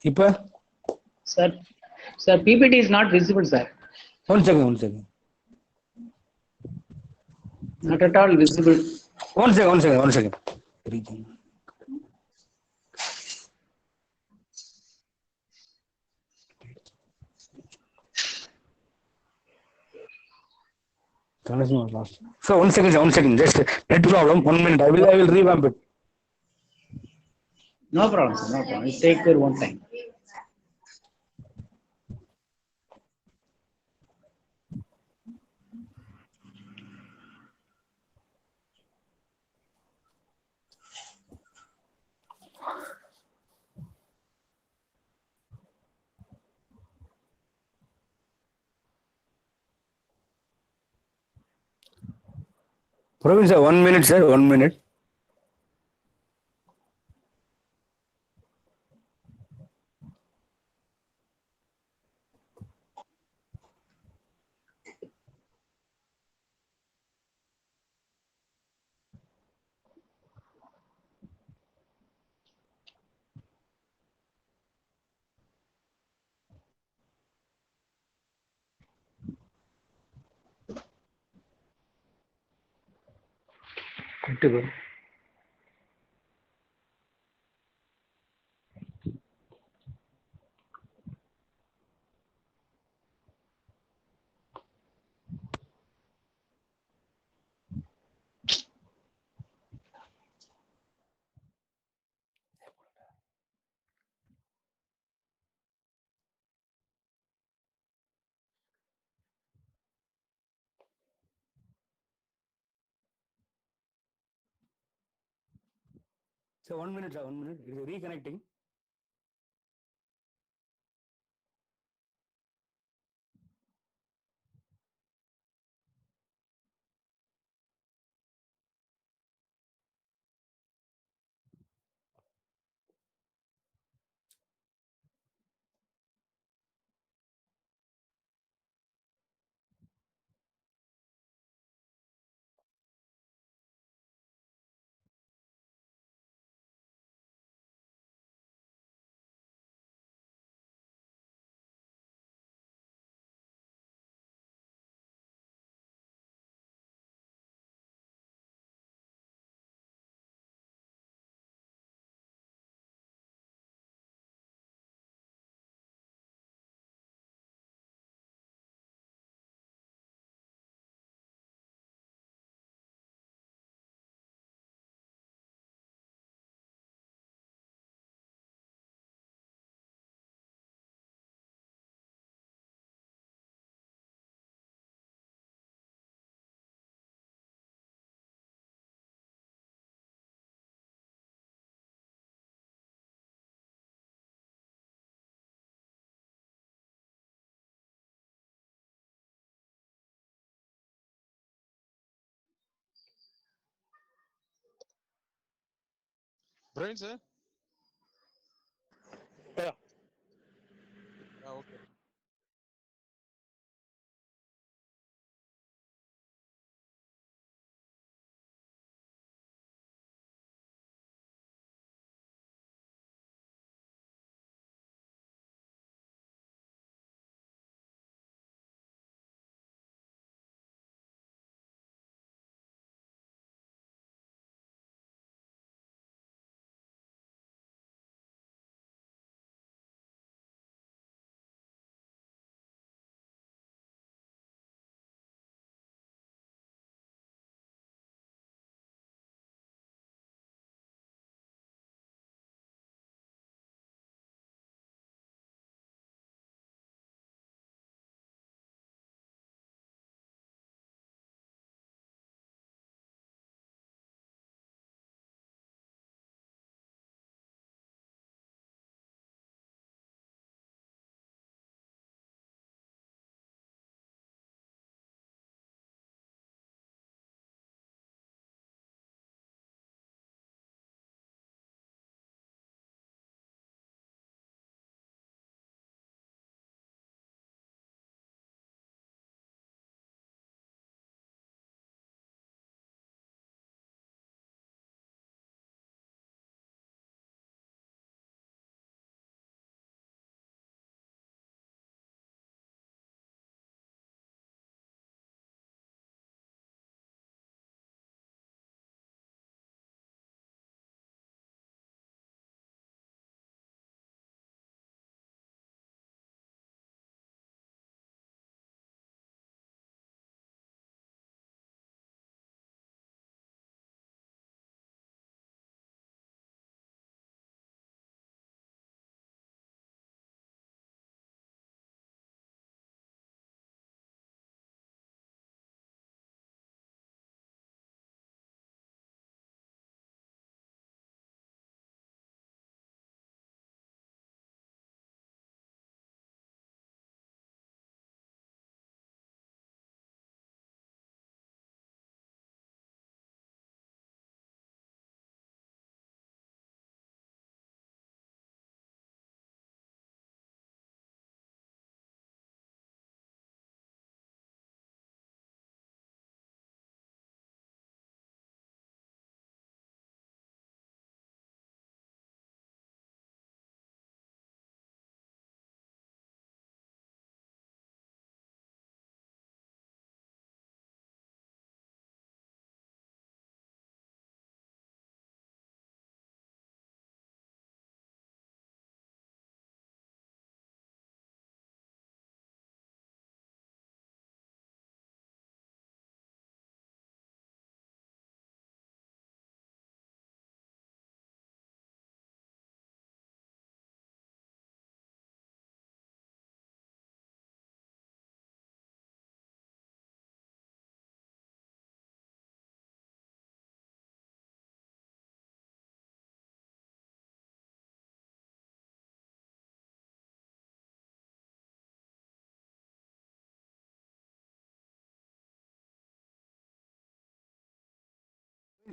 இப்ப Sir, sir, PPT is not visible, sir. one second. Not at all visible. One second. So one second. Just net problem. 1 minute. I will revamp it. No problem, sir. No problem. It take your own time. Praveen sir, 1 minute, sir. 1 minute. Good. So 1 minute, sir. 1 minute. It is reconnecting. Brian, sir? Yeah. Okay.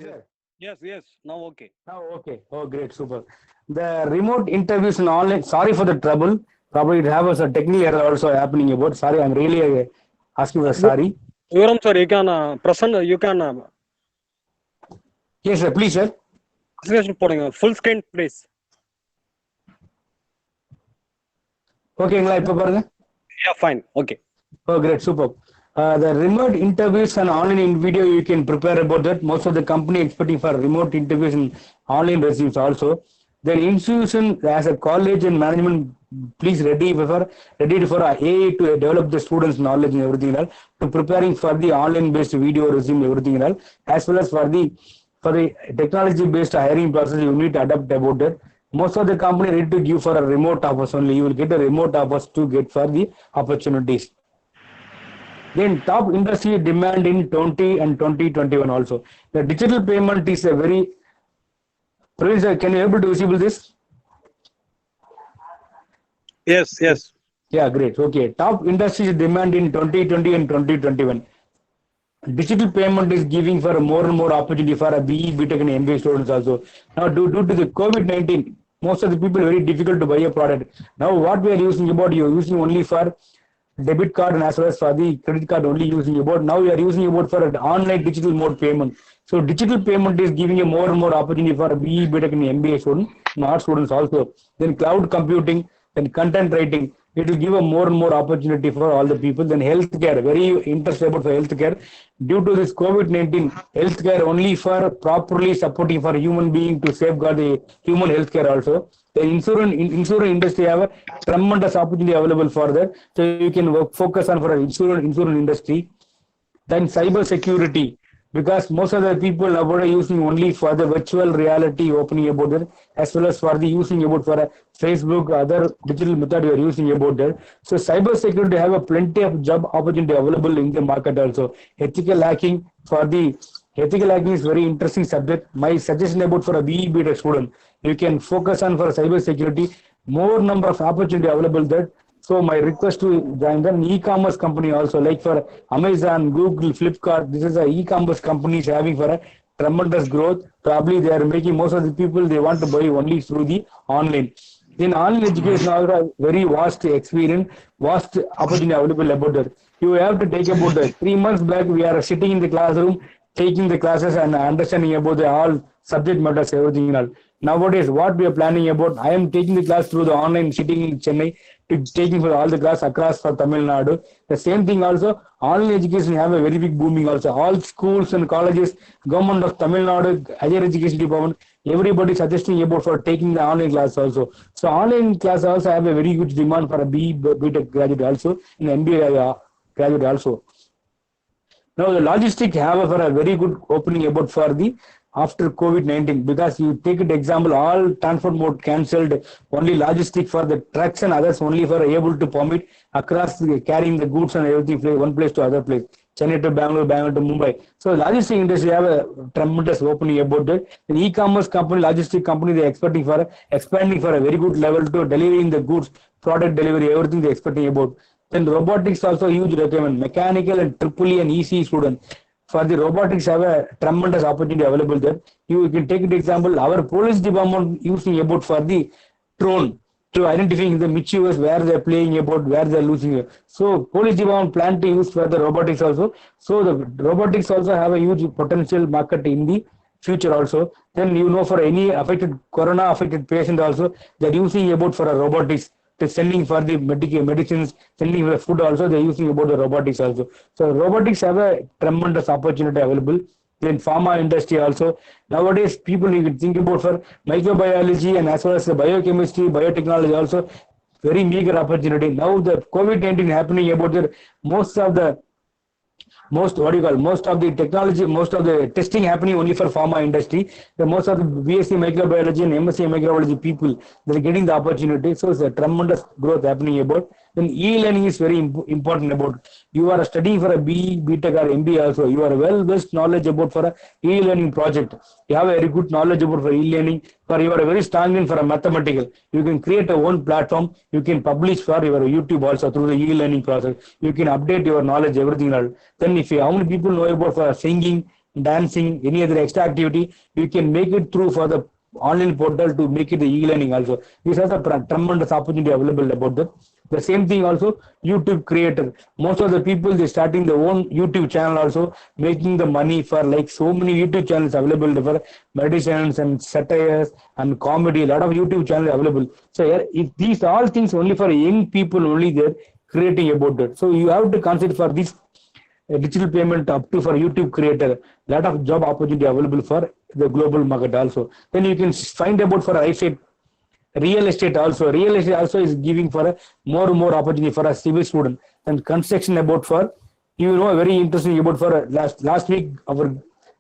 Sir. Yes, yes. Now okay. Oh, okay. Oh, great. Super. The remote interviews and online. Sorry for the trouble. Probably it have a technical error also happening about. Sorry, I'm really asking for sorry. Vivaram sir, you can present. You can Yes, sir. Please, sir. presentation போடுங்க full screen please. ஓகேங்களா இப்ப பாருங்க. Yeah, fine. Okay. Oh, great. Super. The remote interviews and online in video, you can prepare about that. Most of the company expecting for remote interviews and online resumes also. The institution as a college and management, please ready for AI to develop the students' knowledge and everything else, to preparing for the online based video resume everything else, as well as for the technology based hiring process. You need to adapt about that. Most of the company ready to give for a remote offers only. You will get a remote offers to get for the opportunities. Then top industry demand in 20 and 2021 also. The digital payment is a very. Praveen sir, can you able to visible this? Yes, yes. Yeah, great. Okay. Top industries demand in 2020 and 2021. digital payment is giving for more and more opportunity for a BE, BTech and MBA students also. Now due to the COVID-19, most of the people very difficult to buy a product. Now what we are using about, you're using only for debit card and as well as for the credit card only using about. Now we are using about for an online digital mode payment. So digital payment is giving a more and more opportunity for BE, BTech and MBA students and art students also. Then cloud computing, then content writing. It will give a more and more opportunity for all the people. Then healthcare, very interested about for healthcare. Due to this COVID-19, healthcare only for properly supporting for human being to safeguard the human healthcare also. The insurance industry have a tremendous opportunity available for that. So you can focus on for insurance industry. Then cyber security, because most of the people nowadays using only for the virtual reality opening about it, as well as for the using about for a Facebook, other digital method you are using about that. So cyber security have a plenty of job opportunity available in the market also. Ethical hacking is very interesting subject. My suggestion about for a BE BTech student, you can focus on for cyber security, more number of opportunity available there. So my request to join the e-commerce company also, like for Amazon, Google, Flipkart. This is a e-commerce companies having for a tremendous growth. Probably they are making most of the people they want to buy only through the online. In online education, also very vast experience, vast opportunity available about that. You have to take about that. 3 months back, we are sitting in the classroom, taking the classes and understanding about the all subject matters, everything and all. Nowadays, what we are planning about, I am taking the class through the online, sitting in Chennai, to taking for all the class across for Tamil Nadu. The same thing also, online education have a very big booming also. All schools and colleges, government of Tamil Nadu, higher education department, everybody suggesting about for taking the online class also. So online class also have a very huge demand for a BTech graduate also, in MBA graduate also. Now the logistic have for a very good opening about for the after COVID-19, because you take an example, all transport mode cancelled, only logistic for the trucks and others only for able to permit across carrying the goods and everything from one place to other place. Chennai to Bangalore, Bangalore to Mumbai. So logistic industry have a tremendous opening about that. The e-commerce company, logistic company, they are expanding for a very good level to delivering the goods, product delivery, everything they are expecting about. Then robotics also huge requirement. Mechanical and EEE and EC students. For the robotics have a tremendous opportunity available there. You can take an example, our police department using about for the drone to identifying the mischievous, where they're playing about, where they're losing. So police department plan to use for the robotics also. So the robotics also have a huge potential market in the future also. Then for any affected, corona affected patient also, they're using about for a robotics. They're sending for the medicines, sending for food also, they're using about the robotics also. So robotics have a tremendous opportunity available. Then pharma industry also. Nowadays, people you can think about for microbiology and as well as the biochemistry, biotechnology also, very meager opportunity. Now the COVID-19 happening about the most of the technology, most of the testing happening only for pharma industry. The most of the BSc microbiology and MSc microbiology people, they're getting the opportunity. So it's a tremendous growth happening about. Then e-learning is very important about. You are studying for a BE, BTech or MBA also. You are well-versed knowledge about for a e-learning project. You have a very good knowledge about for e-learning. For you are very strong in for a mathematical. You can create a own platform. You can publish for your YouTube also through the e-learning process. You can update your knowledge, everything else. Then if how many people know about for singing, dancing, any other extra activity, you can make it through for the online portal to make it the e-learning also. This has a tremendous opportunity available about that. The same thing also, YouTube creator. Most of the people, they starting their own YouTube channel also, making the money for like so many YouTube channels available for medicines and satires and comedy, a lot of YouTube channels available. So if these all things only for young people only they're creating about that. So you have to consider for this digital payment up to for YouTube creator, lot of job opportunity available for the global market also. Then you can find about for real estate also. Real estate also is giving for a more and more opportunity for a civil student. And construction about for, very interesting about for last week, our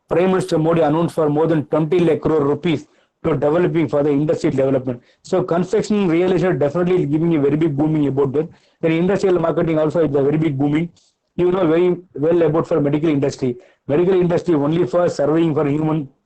Prime Minister Modi announced for more than 20 lakh crore rupees to developing for the industrial development. So construction, real estate definitely is giving a very big booming about that. Then industrial marketing also is a very big booming. Very well about for medical industry. Medical industry only for surveying for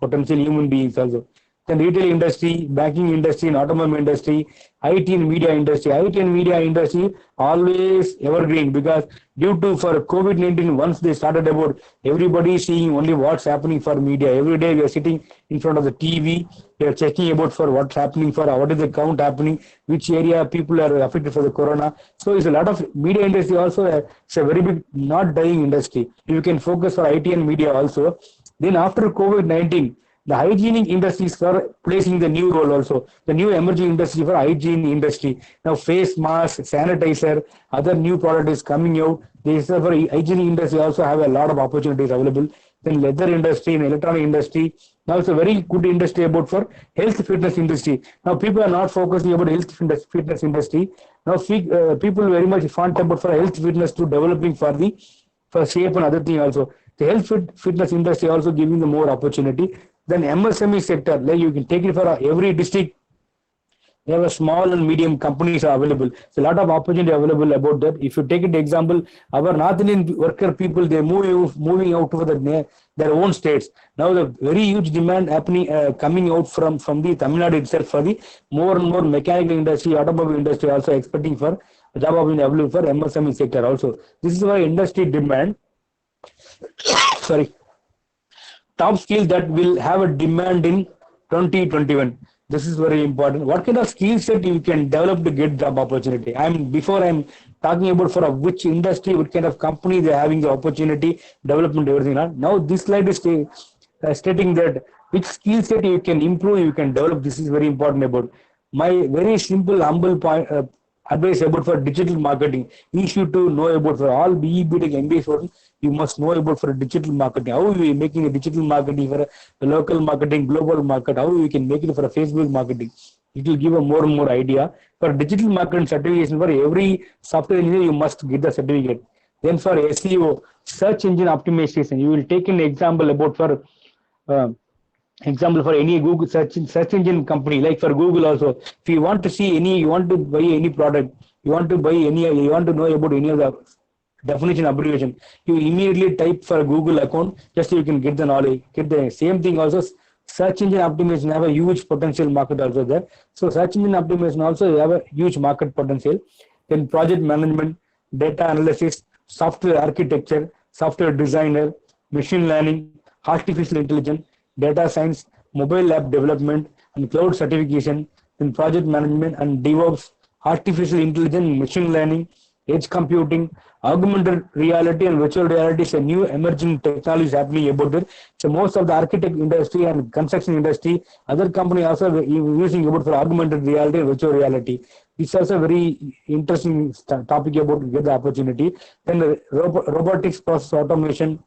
potential human beings also. then retail industry, banking industry, and automobile industry, IT and media industry. IT and media industry always evergreen because due to for COVID-19, once they started about everybody is seeing only what's happening for media. Every day we are sitting in front of the TV, we are checking about for what's happening for what is the count happening, which area people are affected for the corona. So it's a lot of media industry also. It's a very big not dying industry. You can focus for IT and media also. Then after COVID-19, the hygienic industries for placing the new role also. The new emerging industry for hygiene industry. Now face mask, sanitizer, other new product is coming out. This for hygienic industry also have a lot of opportunities available. Then leather industry and electronic industry. Now it's a very good industry about for health fitness industry. Now people are not focusing about health fitness industry. Now people very much fond about for health fitness to developing for shape and other thing also. The health fitness industry also giving the more opportunity. Then MSME sector, like you can take it for every district. They have a small and medium companies are available. So a lot of opportunity available about that. If you take it example, our North Indian worker people, they moving out to their own states. Now the very huge demand happening coming out from the Tamil Nadu itself for the more and more mechanical industry, automobile industry also expecting for job opportunity available for MSME sector also. This is why industry demand. Sorry. Top skill that will have a demand in 2021. This is very important. What kind of skill set you can develop to get job opportunity? Before I'm talking about for which industry, what kind of company they're having the opportunity, development, everything. Now this slide is stating that which skill set you can improve, you can develop. This is very important about. My very simple, humble point, advice about for digital marketing. You should to know about for all BE, BTech, MBA students. You must know about for digital marketing. How we making a digital marketing for a local marketing, global market. How we can make it for a Facebook marketing. It will give a more and more idea. For digital marketing certification, for every software engineer, you must get the certificate. Then for SEO, search engine optimization, you will take an example about for any Google search engine company, like for Google also. If you want to see you want to buy any product, you want to know about any of the definition abbreviation, you immediately type for a Google account, just so you can get the knowledge. Get the same thing also. Search engine optimization have a huge potential market also there. So search engine optimization also have a huge market potential. Then project management, data analysis, software architecture, software designer, machine learning, artificial intelligence, data science, mobile app development, and cloud certification, then project management and DevOps, artificial intelligence, machine learning, edge computing, augmented reality and virtual reality is a new emerging technology happening about it. So most of the architect industry and construction industry, other company also using about for augmented reality and virtual reality. It's also a very interesting topic about to get the opportunity. Then the robotics, process automation,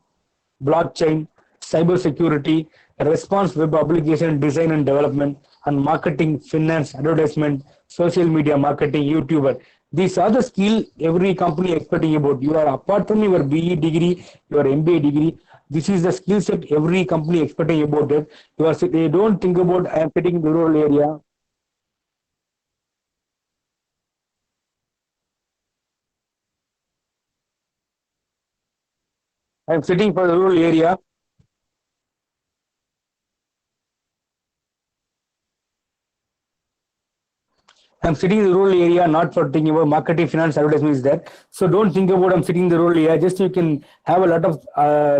blockchain, cyber security, response web application design and development, and marketing, finance, advertisement, social media marketing, YouTuber. These are the skill every company expecting about. You are apart from your BE degree, your MBA degree. This is the skill set every company expecting about it. They don't think about I am sitting in the rural area. I am sitting for the rural area. I'm sitting in the rural area, not for thinking about marketing, finance, advertisement is there. So don't think about I'm sitting in the rural area. Just you can have a lot of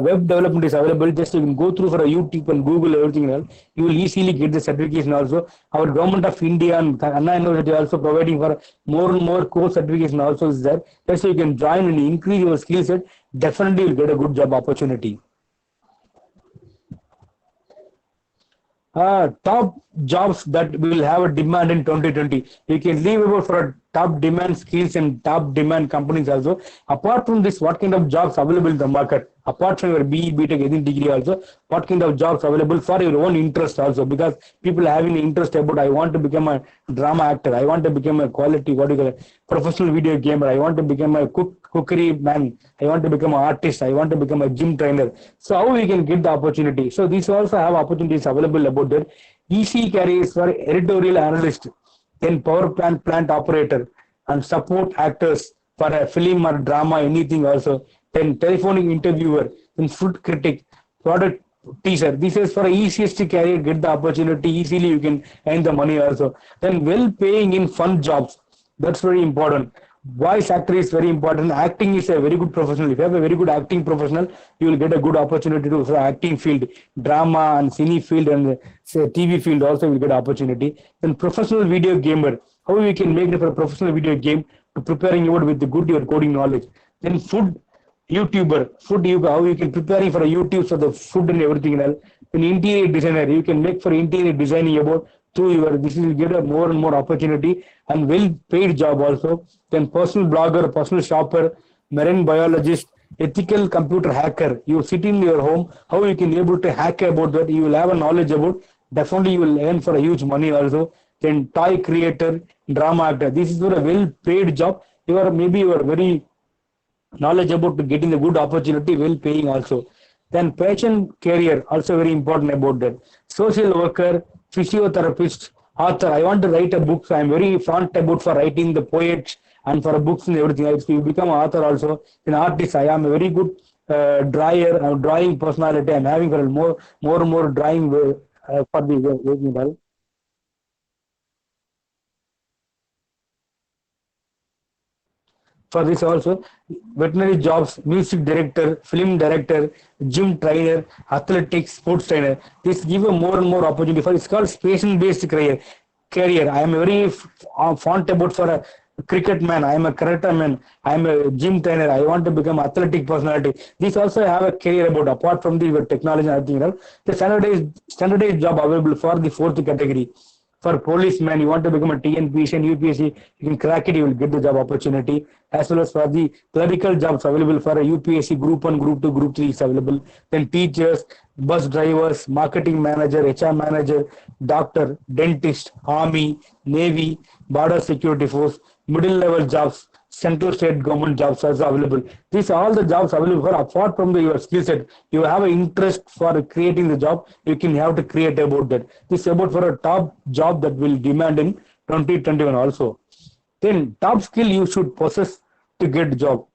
web development is available. Just you can go through for a YouTube and Google everything else. You will easily get the certification also. Our government of India and Anna University also providing for more and more course certification also is there. Just so you can join and increase your skill set. Definitely you'll get a good job opportunity. Top jobs that will have a demand in 2020. You can leave about for a top demand skills and top demand companies also. Apart from this, what kind of jobs available in the market? Apart from your BE, BTech, any degree also, what kind of jobs available for your own interest also? Because people having interest about, I want to become a drama actor, I want to become a quality, professional video gamer, I want to become a cookery man, I want to become an artist, I want to become a gym trainer. So how we can get the opportunity? So these also have opportunities available about that. EC carries for editorial analyst, then power plant operator, and support actors for a film or drama, anything also. Then telephonic interviewer, then food critic, product teacher. This is for easiest career, get the opportunity easily. You can earn the money also. Then well paying in fun jobs. That's very important. Voice actor is very important. Acting is a very good professional. If you have a very good acting professional, you will get a good opportunity to for acting field, drama and cine field and say TV field also will get opportunity. Then professional video gamer. How we can make it for a professional video game to preparing you with the good your coding knowledge. Then food food you how you can preparing for a YouTube for the food and everything else. An interior designer, you can make for interior designing about through your this will get a more and more opportunity and well paid job also. Then personal blogger, personal shopper, marine biologist, ethical computer hacker. You sit in your home, how you can able to hack about that, you will have a knowledge about, definitely you will earn for a huge money also. Then toy creator, drama actor. This is for a well paid job. You are very knowledge about getting the good opportunity, well paying also. Then passion career, also very important about that. Social worker, physiotherapist, author. I want to write a book, so I am very fond about for writing the poets and for books and everything. If you become an author also, an artist, I am a very good drawing personality. I am having for more drawing for the for this also, veterinary jobs, music director, film director, gym trainer, athletics, sports trainer. This give a more and more opportunity for it's called patient-based career. I am very fond about for a cricket man. I am a karate man. I am a gym trainer. I want to become athletic personality. This also have a career about apart from the technology and everything. The standardized job available for the fourth category. For policeman, you want to become a TNPC and UPSC, you can crack it, you will get the job opportunity. As well as for the clerical jobs available for a UPSC Group 1, Group 2, Group 3 is available. Then teachers, bus drivers, marketing manager, HR manager, doctor, dentist, army, navy, border security force, middle level jobs, central state government jobs also available. These are all the jobs available for apart from your skill set. You have an interest for creating the job, you can have to create about that. This is about for a top job that will demand in 2021 also. Then top skill you should possess to get job.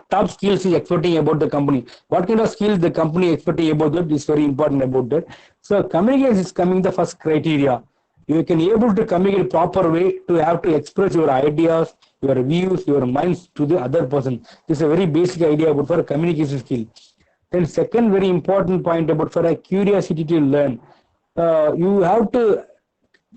Top skills is expecting about the company. What kind of skills the company expecting about that is very important about that. So communication is coming the first criteria. You can able to communicate proper way to have to express your ideas, your views, your minds to the other person. This is a very basic idea about for a communication skill. Then second very important point about for a curiosity to learn. You have to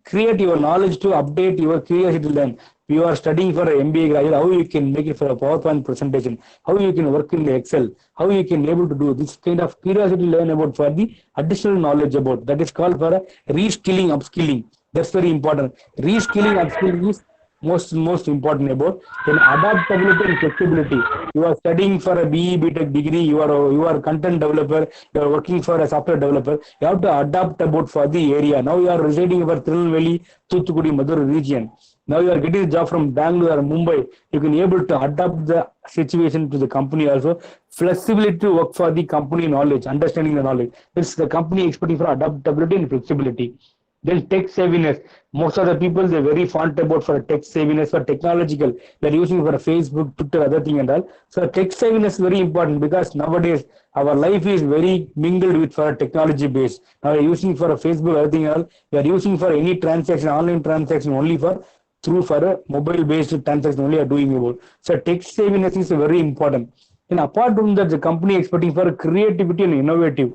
create your knowledge to update your curiosity to learn. You are studying for an MBA graduate, how you can make it for a PowerPoint presentation, how you can work in the Excel, how you can able to do this kind of curiosity learn about for the additional knowledge about. That is called for a reskilling, upskilling. That's very important. Reskilling, upskilling is most important about. Then adaptability and flexibility. You are studying for a BE BTech degree, you are a content developer, you are working for a software developer, you have to adapt about for the area. Now you are residing over Tirunelveli, Thuthukudi, Madurai region. Now you are getting a job from Bangalore or Mumbai. You can able to adapt the situation to the company also. Flexibility to work for the company knowledge, understanding the knowledge. It's the company expecting for adaptability and flexibility. Then tech savviness. Most of the people they're very fond about for tech savviness, for technological. They're using for Facebook, Twitter, other thing and all. So tech savviness is very important because nowadays our life is very mingled with for a technology base. Now we're using for a Facebook, everything else. We are using for any transaction, online transaction only for through for a mobile based transaction only are doing about. So tech savviness is very important. And apart from that, the company expecting for creativity and innovative.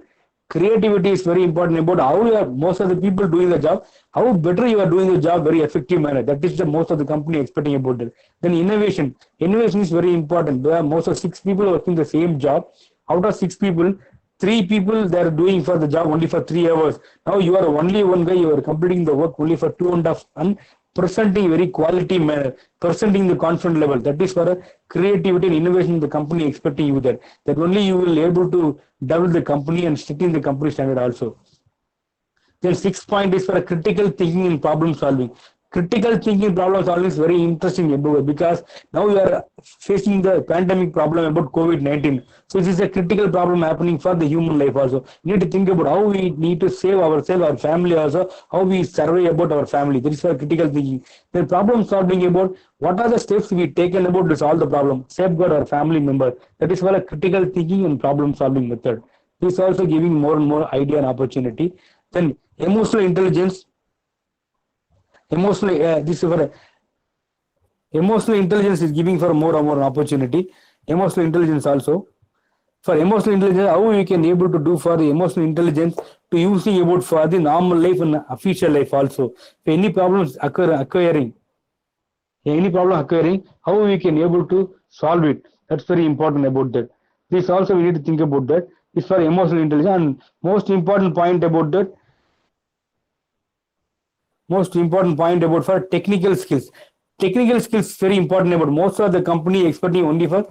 Creativity is very important about how you are, most of the people doing the job, how better you are doing the job very effective manner. That is the most of the company expecting about it. Then innovation. Innovation is very important. There are most of 6 people working the same job. Out of 6 people, 3 people they are doing for the job only for 3 hours. Now you are only one guy, you are completing the work only for 2.5 hours and presenting very quality manner, presenting the confident level. That is for a creativity and innovation the company expecting you that. That only you will able to develop the company and stick in the company standard also. Then 6th point is for a critical thinking and problem solving. Critical thinking problem solving is very interesting because now we are facing the pandemic problem about COVID-19. So this is a critical problem happening for the human life also. We need to think about how we need to save ourselves, our family also, how we survey about our family. That is for critical thinking. Then problem solving about what are the steps we taken about to solve the problem, safeguard our family member. That is for a critical thinking and problem solving method. This also giving more and more idea and opportunity. Then emotional intelligence. This is for emotional intelligence is giving for more and more opportunity. Emotional intelligence also. For emotional intelligence, how we can able to do for the emotional intelligence to using about for the normal life and official life also. If any problems occurring, how we can able to solve it. That's very important about that. This also we need to think about that. It's for emotional intelligence. And most important point about for technical skills. Technical skills very important about most of the company expecting only for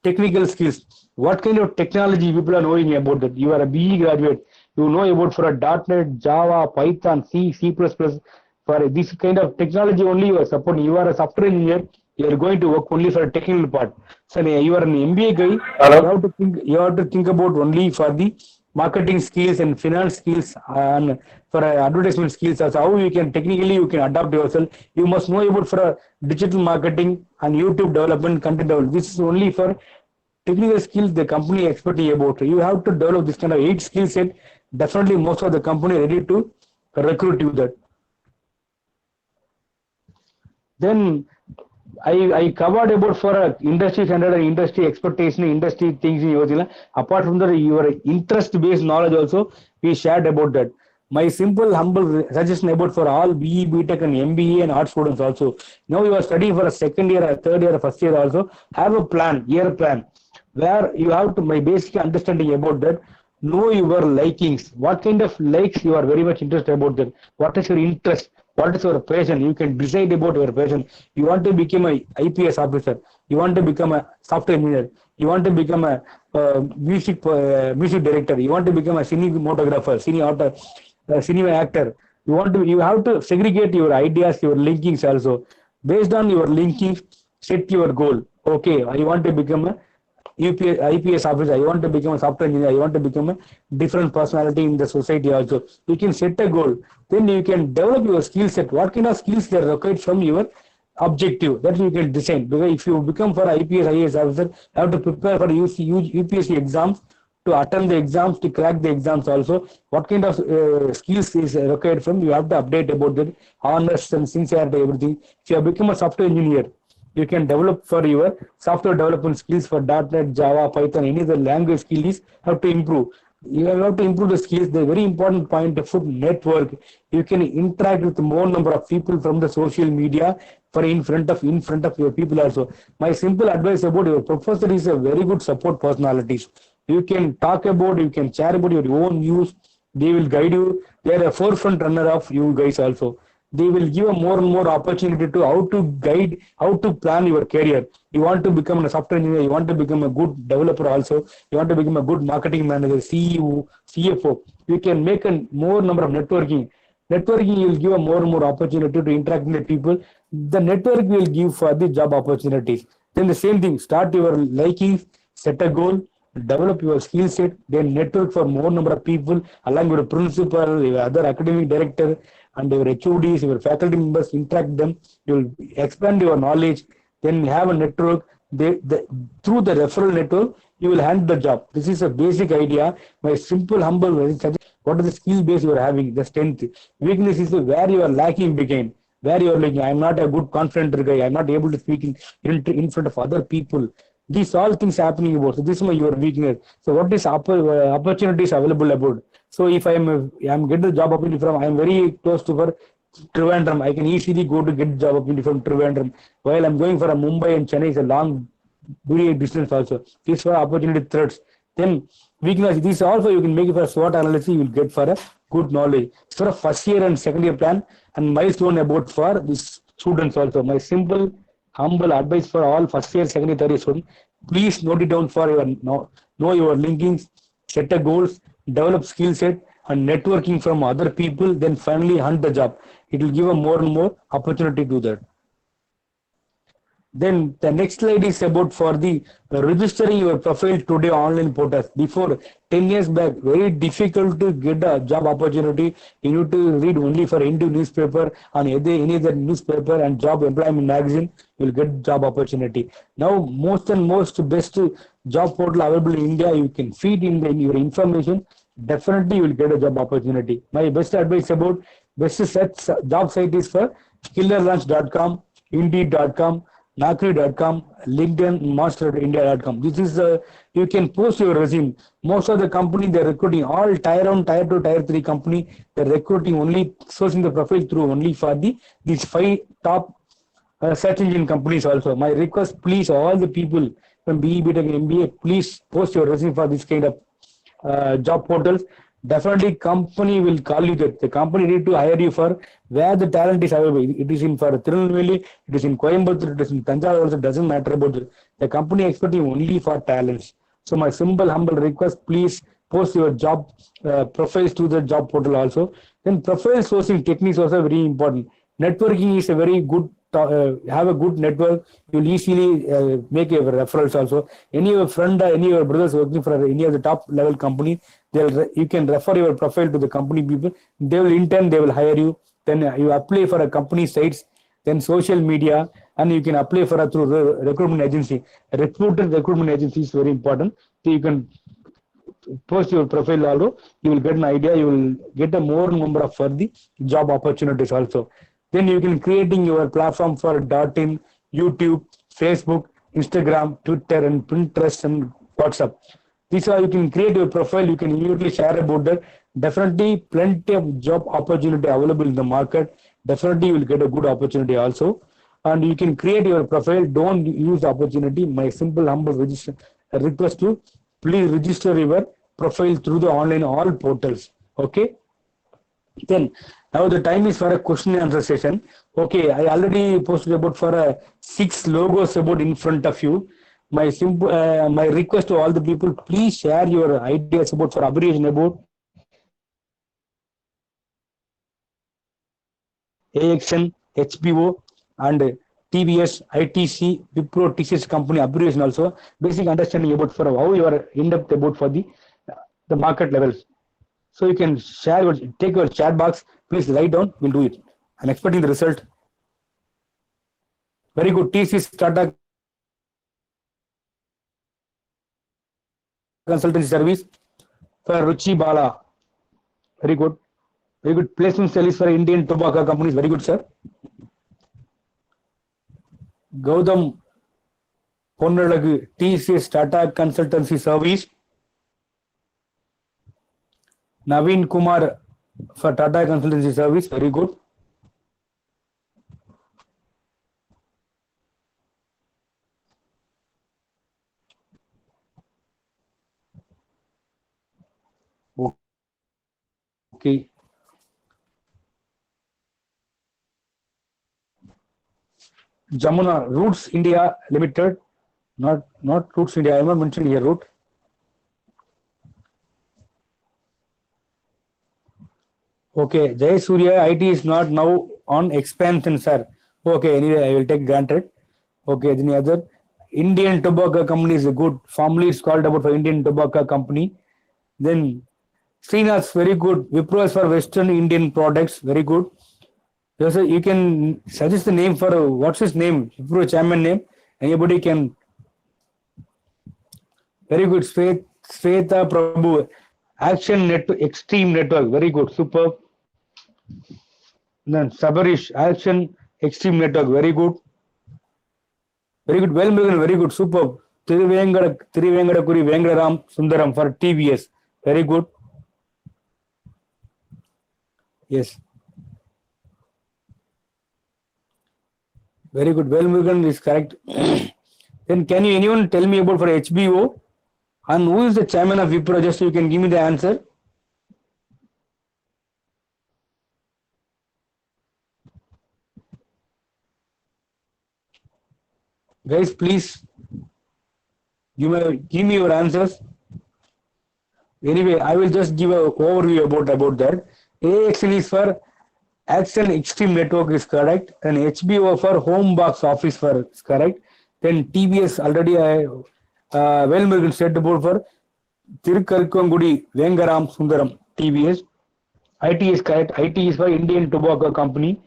technical skills. What kind of technology people are knowing about that? You are a BE graduate. You know about for a .NET, Java, Python, C, C++. For this kind of technology only you are supporting. You are a software engineer. You are going to work only for a technical part. So you are an MBA guy. Hello. You have to think about only for the marketing skills and finance skills and for advertisement skills. Also how you can technically you can adapt yourself. You must know about for digital marketing and YouTube development, content development. This is only for technical skills the company expecting about. You have to develop this kind of 8 skill set. Definitely most of the company ready to recruit you that. Then I covered about for industry standard and industry expectation, industry things in Yojila. Apart from that, your interest based knowledge also we shared about that. My simple humble suggestion about for all BE, BTech and MBA and art students also. Now you are studying for a second year, a third year, a first year also. Have a plan, year plan, where you have to my basic understanding about that. Know your likings. What kind of likes you are very much interested about that. What is your interest? What is your passion? You can decide about your passion. You want to become a IPS officer. You want to become a software engineer. You want to become a music director. You want to become a cinematographer, cinema actor. You have to segregate your ideas, your linkings also. Based on your linkings, set your goal. Okay, I want to become a IPS officer. I want to become a software engineer. I want to become a different personality in the society also. You can set a goal. Then you can develop your skill set. What kind of skills they required from your objective that you can design. Because if you become for IPS, IAS officer, you have to prepare for UPSC exams, to attend the exams, to crack the exams also. What kind of skills is required from you have to update about that, honest and sincerity, everything. If you have become a software engineer, you can develop for your software development skills for .NET, Java, Python, any other language skills have to improve. You have to improve the skills. The very important point of network. You can interact with more number of people from the social media for in front of your people also. My simple advice about your professor is a very good support personalities. You can talk about, you can share about your own views. They will guide you. They are a forefront runner of you guys also. They will give a more and more opportunity to how to guide, how to plan your career. You want to become a software engineer, you want to become a good developer also, you want to become a good marketing manager, CEO, CFO. You can make a more number of networking. Networking will give a more and more opportunity to interact with the people. The network will give for the job opportunities. Then the same thing, start your likings, set a goal, develop your skill set, then network for more number of people along with the principal, your other academic director, and your HODs, your faculty members, interact them. You will expand your knowledge. Then have a network. Through the referral network, you will handle the job. This is a basic idea. My simple, humble suggestion. What is the skill base you are having? The strength. Weakness is where you are lacking behind. Where you are like, I am not a good confident guy. I am not able to speak in front of other people. These all things happening about. So this is your weakness. So what is opportunities available about? So if I am getting the job opportunity from, I am very close to for Trivandrum. I can easily go to get job opportunity from Trivandrum. While I'm going for a Mumbai and Chennai is a long distance also. These are opportunity threats. Then weakness. These also you can make it for a SWOT analysis. You will get for a good knowledge. For a first year and second year plan and milestone about for these students also. My simple humble advice for all first year, second year, third year students. Please note it down for your know your linkings, set a goals, develop skill set and networking from other people, then finally hunt the job. It will give a more and more opportunity to that. Then the next slide is about for the registering your profile today online portals. Before 10 years back, very difficult to get a job opportunity. You need to read only for Hindu newspaper and any other newspaper and job employment magazine. You will get job opportunity. Now most best job portal available in India. You can feed in your information. Definitely you will get a job opportunity. My best advice about best search job site is for killerlunch.com, indeed.com, Naukri.com, LinkedIn, Master.India.com. This is you can post your resume. Most of the company they're recruiting all tier 1, tier 2, tier 3 company. They're recruiting only sourcing the profile through only for these 5 top search engine companies also. My request, please, all the people from BE, BTech, MBA, please post your resume for this kind of job portals. Definitely company will call you that the company need to hire you for where the talent is available. It is in for Tirunelveli, it is in Coimbatore, it is in Tanjore also, doesn't matter about it. The company expecting only for talents. So my simple humble request, please post your job profiles to the job portal also. Then profile sourcing techniques also very important. Networking is a very good have a good network. You'll easily make your referrals also. Any of your friend, any of your brothers working for any of the top level company, you can refer your profile to the company people. They will in turn they will hire you. Then you apply for a company sites, then social media, and you can apply for a through recruitment agency. Recruitment agency is very important. So you can post your profile also. You will get an idea. You will get a more number of for the job opportunities also. Then you can creating your platform for .in, YouTube, Facebook, Instagram, Twitter, and Pinterest and WhatsApp. These are you can create your profile. You can immediately share about that. Definitely, plenty of job opportunity available in the market. Definitely, you will get a good opportunity also. And you can create your profile. Don't use the opportunity. My simple humble request to please register your profile through the online all portals. Okay. Then now the time is for a question and answer session. Okay, I already posted about for 6 logos about in front of you. My simple my request to all the people, please share your ideas about for abbreviation about AXN, HBO, and TVS, ITC, Wipro, TCS company abbreviation also. Basic understanding about for how you are in depth about for the market levels. So you can share your take your chat box. Please write down. We'll do it. I'm expecting the result. Very good. TCS Tata Consultancy Service for Ruchi Bala. Very good. Very good. Placement service for Indian tobacco companies. Very good, sir. Gautam Ponnalagu, TCS Tata Consultancy Service. Naveen Kumar for Tata Consultancy Service. Very good. Okay. Jamuna Roots India Limited. Not Roots India. I am not mentioned here root. Okay, Jay Surya, IT is not now on expansion, sir. Okay, anyway, I will take granted. Okay, any other? Indian Tobacco Company is a good. Formerly it's called about for Indian Tobacco Company. Then Srinath, very good. Wipro is for Western Indian products, very good. Yes, sir, you can suggest the name for what's his name? Wipro chairman name. Anybody can. Very good. Sweta Prabhu. Action Network, Extreme Network, very good, superb. Then Sabarish, Action Extreme Network, very good. Very good, well Murugan, very good, superb. Tiruvengada Kuri Vengaram Sundaram for TVS, very good. Yes. Very good, well Murugan is correct. Then can you anyone tell me about for HBO? And who is the chairman of Wipro? Just so you can give me the answer. Guys, please give me your answers. Anyway, I will just give an overview about that. AXN is for Action Extreme Network is correct. Then HBO for Home Box Office for is correct. Then TBS already I well said about for Tirukkarikongudi Vengaram Sundaram TBS. IT is correct. IT is for Indian Tobacco Company.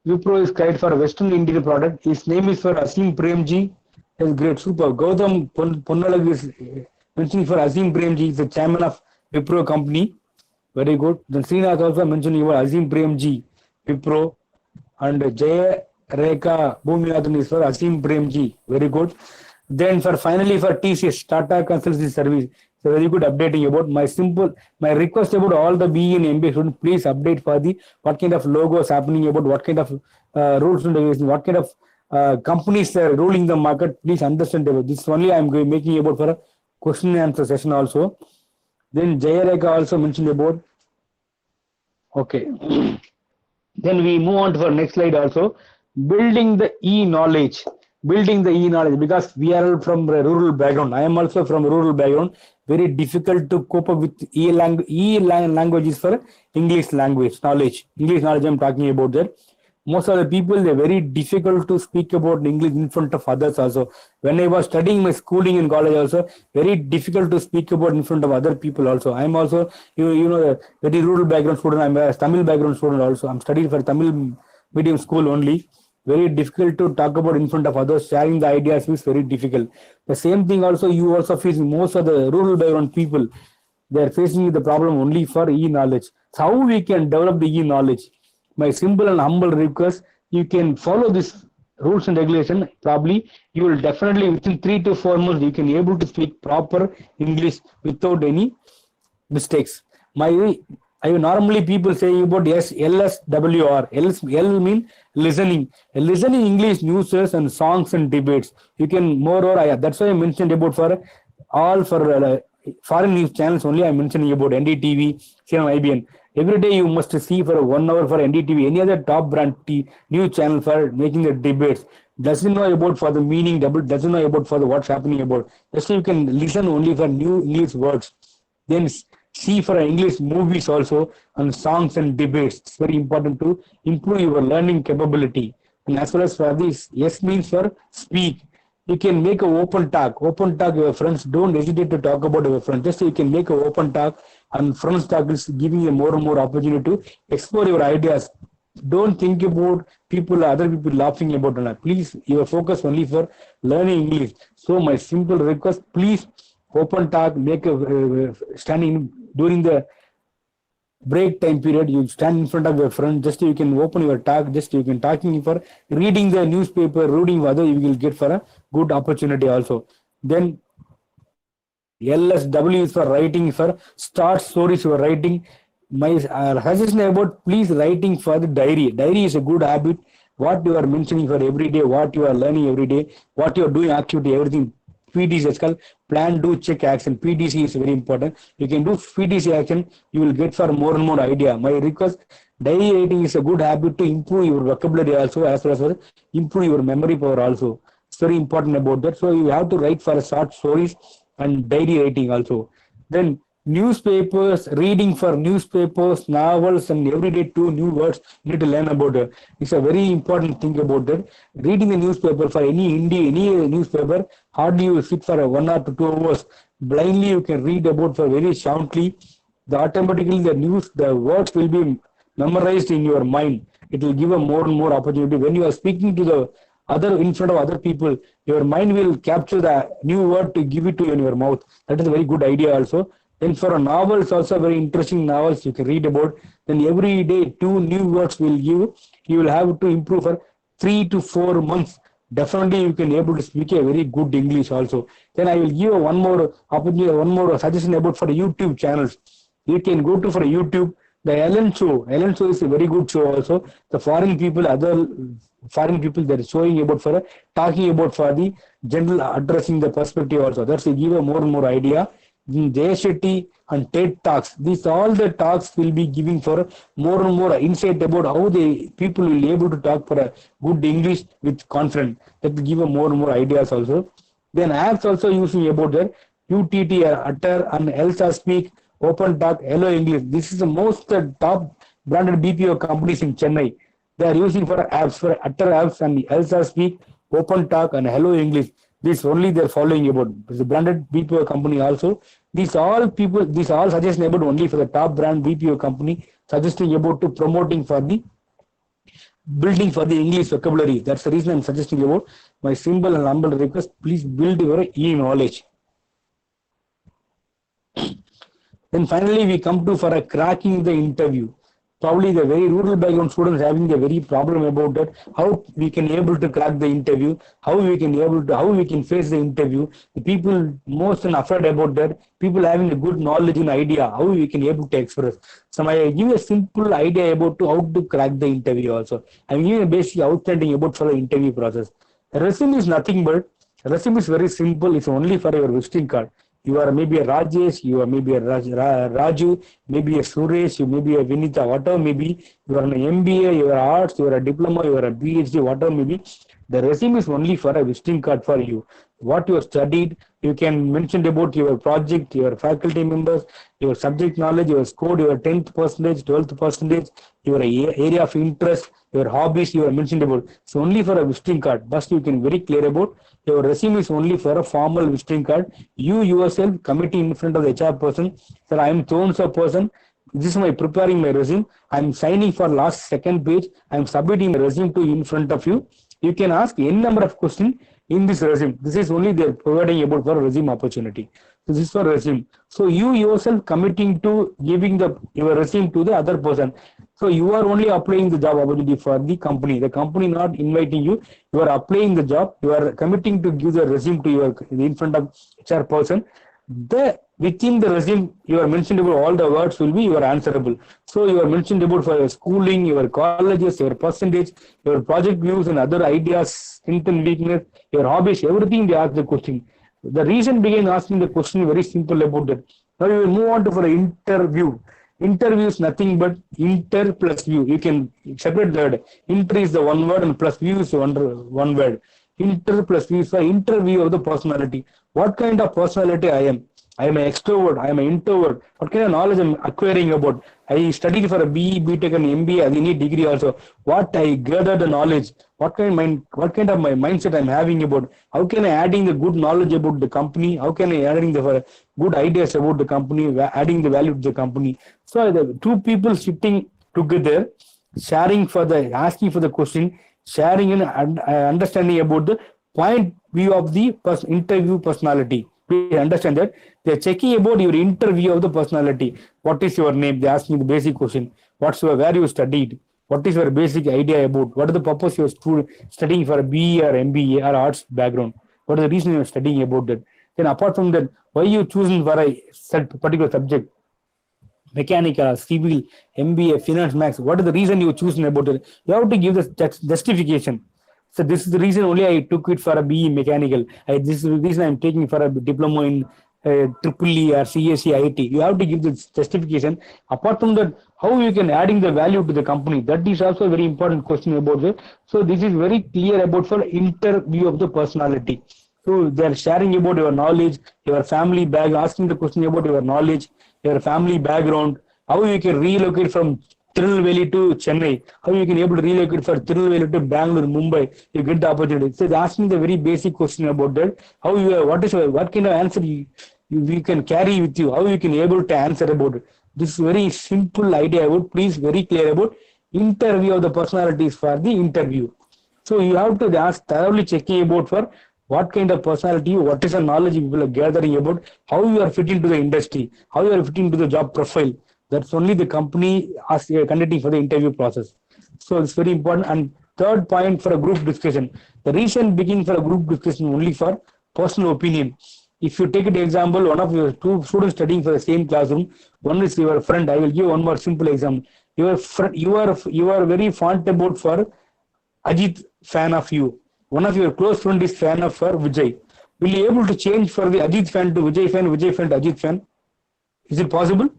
Wipro is correct for Western Indian product. His name is for Asim Premji. That's great, super. Gautam Ponnalag is mentioning for Asim Premji. Is the chairman of Wipro company. Very good. Then Srinath also mentioned you Azim Premji, Wipro, and Jaya Rekha Bhuminathan is for Azim Premji. Very good. Then for finally for TCS, Tata Consultancy Service. So very good updating about my request about all the BE and MBA students, please update for the what kind of logos happening about what kind of rules and regulations, what kind of companies are ruling the market. Please understand about this. Only I am making about for a question and answer session also. Then Jayareka also mentioned about. Okay. Then we move on to our next slide also. Building the e-knowledge. Building the e-knowledge because we are all from a rural background. I am also from a rural background. Very difficult to cope up with languages for English language knowledge. English knowledge I'm talking about that. Most of the people, they're very difficult to speak about English in front of others also. When I was studying my schooling in college also, very difficult to speak about in front of other people also. I'm also, you know, a very rural background student. I'm a Tamil background student also. I'm studying for Tamil medium school only. Very difficult to talk about in front of others. Sharing the ideas is very difficult. The same thing also, you also face most of the rural background people. They're facing the problem only for e-knowledge. So how we can develop the e-knowledge? My simple and humble request, you can follow this rules and regulation. Probably you will definitely within 3 to 4 months you can able to speak proper English without any mistakes. I normally people say about LSWR. L mean listening. Listening English news and songs and debates. You can moreover. That's why I mentioned about for all for foreign news channels only. I mentioned about NDTV, CNN, IBN. Every day you must see for 1 hour for NDTV, any other top brand news channel for making the debates. Doesn't know about for the meaning, doesn't know about for the what's happening about. Just you can listen only for new English words. Then see for English movies also and songs and debates. It's very important to improve your learning capability. And as well as for this, yes means for speak. You can make an open talk with your friends. Don't hesitate to talk about your friends. Just you can make an open talk, and friends talk is giving you more and more opportunity to explore your ideas. Don't think about other people laughing about it. Please, your focus only for learning English. So my simple request, please open talk, make a standing during the break time period, you stand in front of your friend, just you can open your talk, just you can talking for reading the newspaper, reading other, you will get for a good opportunity also. Then LSW is for writing, for start stories for writing. My suggestion about please writing for the diary. Diary is a good habit. What you are mentioning for every day, what you are learning every day, what you are doing activity, everything. PDC is called plan, do, check, action. PDC is very important. You can do PDC action, you will get for more and more idea. My request, diary writing is a good habit to improve your vocabulary also, as well as improve your memory power also. It's very important about that. So you have to write for short stories and diary writing also. Then newspapers, reading for newspapers, novels, and every day 2 new words you need to learn about it. It's a very important thing about that. Reading the newspaper for any newspaper, hardly you sit for 1 or 2 hours. Blindly you can read about for very shortly. Automatically the words will be memorized in your mind. It will give a more and more opportunity. When you are speaking to the in front of other people, your mind will capture the new word to give it to you in your mouth. That is a very good idea also. Then for a novels, also very interesting novels you can read about. Then every day 2 new words will give. You will have to improve for 3 to 4 months. Definitely you can able to speak a very good English also. Then I will give one more opportunity, one more suggestion about for the YouTube channels. You can go to for YouTube. The Ellen Show. Ellen Show is a very good show also. The foreign people, other foreign people, they're showing about for talking about for the general addressing the perspective also. That's to give a more and more idea. Jay Shetty and TED Talks. These all the talks will be giving for more and more insight about how the people will be able to talk for a good English with confidence. That will give a more and more ideas also. Then apps also using about that UTT, Utter and Elsa Speak, Open Talk, Hello English. This is the most top branded BPO companies in Chennai. They are using for apps, for Utter apps and Elsa Speak, Open Talk and Hello English. This only they are following about. It's a branded BPO company also. These all suggestion about only for the top brand BPO company, suggesting about to promoting for the building for the English vocabulary. That's the reason I'm suggesting about my simple and humble request. Please build your e-knowledge. Then finally, we come to for a cracking the interview. Probably the very rural background students having a very problem about that. How we can able to crack the interview, how we can face the interview. The people most afraid about that. People having a good knowledge and idea how we can able to express. So I give a simple idea about how to crack the interview also. I'm giving a basic outstanding about for the interview process. The resume is nothing but resume is very simple. It's only for your visiting card. You are maybe a Rajesh, you are maybe a Raju, maybe a Suresh, you may be a Vinita, whatever maybe. You are an MBA, you are arts, you are a diploma, you are a PhD, whatever maybe. The resume is only for a visiting card for you. What you have studied, you can mention about your project, your faculty members, your subject knowledge, your score, your 10th percentage, 12th percentage, your area of interest, your hobbies you are mentioned about. It's only for a visiting card. Thus you can very clear about your resume is only for a formal visiting card. You yourself committing in front of the HR person, sir, I am so person. This is my preparing my resume. I am signing for last second page. I am submitting my resume to in front of you. You can ask any number of questions in this resume. This is only they are providing about for resume opportunity. So this is for resume. So you yourself committing to giving your resume to the other person. So you are only applying the job opportunity for the company. The company not inviting you. You are applying the job. You are committing to give the resume to your in front of HR person. Within the resume, you are mentioned about all the words will be you are answerable. So you are mentioned about for your schooling, your colleges, your percentage, your project views and other ideas, strength and weakness, your hobbies, everything they ask the question. The reason began asking the question very simple about that. Now we will move on to for an interview. Interview is nothing but inter plus view. You can separate that. Inter is the one word and plus view is one word. Inter plus view is the interview of the personality. What kind of personality I am? I am an extrovert. I am an introvert. What kind of knowledge I am acquiring about? I studied for a BE, BTech and MBA. I need degree also. What I gathered the knowledge. What kind of my mindset I am having about? How can I adding the good knowledge about the company? How can I adding the good ideas about the company? Adding the value to the company. So the two people sitting together, asking for the question, sharing and understanding about the point view of the interview personality. Please understand that they are checking about your interview of the personality. What is your name? They ask me the basic question. Where you studied? What is your basic idea about? What is the purpose you are studying for a BE or MBA or arts background? What is the reason you are studying about that? Then apart from that, why you choosing for a particular subject? Mechanical, civil, MBA, finance, max. What is the reason you choosing about it? You have to give the justification. So this is the reason only I took it for a BE mechanical. This is the reason I'm taking for a diploma in EEE or CSE IT. You have to give the justification. Apart from that, how you can adding the value to the company? That is also a very important question about it. So this is very clear about for interview of the personality. So they are sharing about your knowledge, your family background, asking the question about your knowledge, your family background, how you can relocate from Tirunelveli to Chennai, how you can able to relocate for Tirunelveli to Bangalore, Mumbai, you get the opportunity. So they asking the very basic question about that. How you what kind of answer you can carry with you, how you can able to answer about it. This is very simple idea. I would please very clear about interview of the personalities for the interview. So you have to ask thoroughly checking about for what kind of personality, what is the knowledge people are gathering about, how you are fitting to the industry, how you are fitting to the job profile. That's only the company conducting for the interview process. So it's very important. And third point for a group discussion. The reason beginning for a group discussion only for personal opinion. If you take an example, one of your two students studying for the same classroom, one is your friend. I will give one more simple example. Your friend, you are very fond about for Ajit fan of you. One of your close friend is fan of for Vijay. Will you able to change for the Ajit fan to Vijay fan to Ajit fan? Is it possible?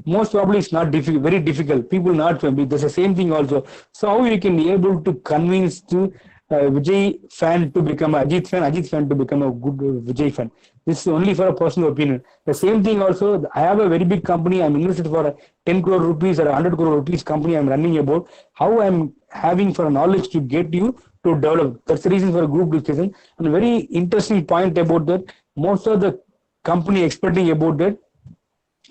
Most probably it's not difficult, very difficult. People not familiar. There's the same thing also. So how you can be able to convince to Vijay fan to become a Ajit fan to become a good Vijay fan. This is only for a personal opinion. The same thing also, I have a very big company. I'm invested for a 10 crore rupees or 100 crore rupees company I'm running about. How I'm having for knowledge to get you to develop. That's the reason for a group discussion. And a very interesting point about that, most of the company expecting about that,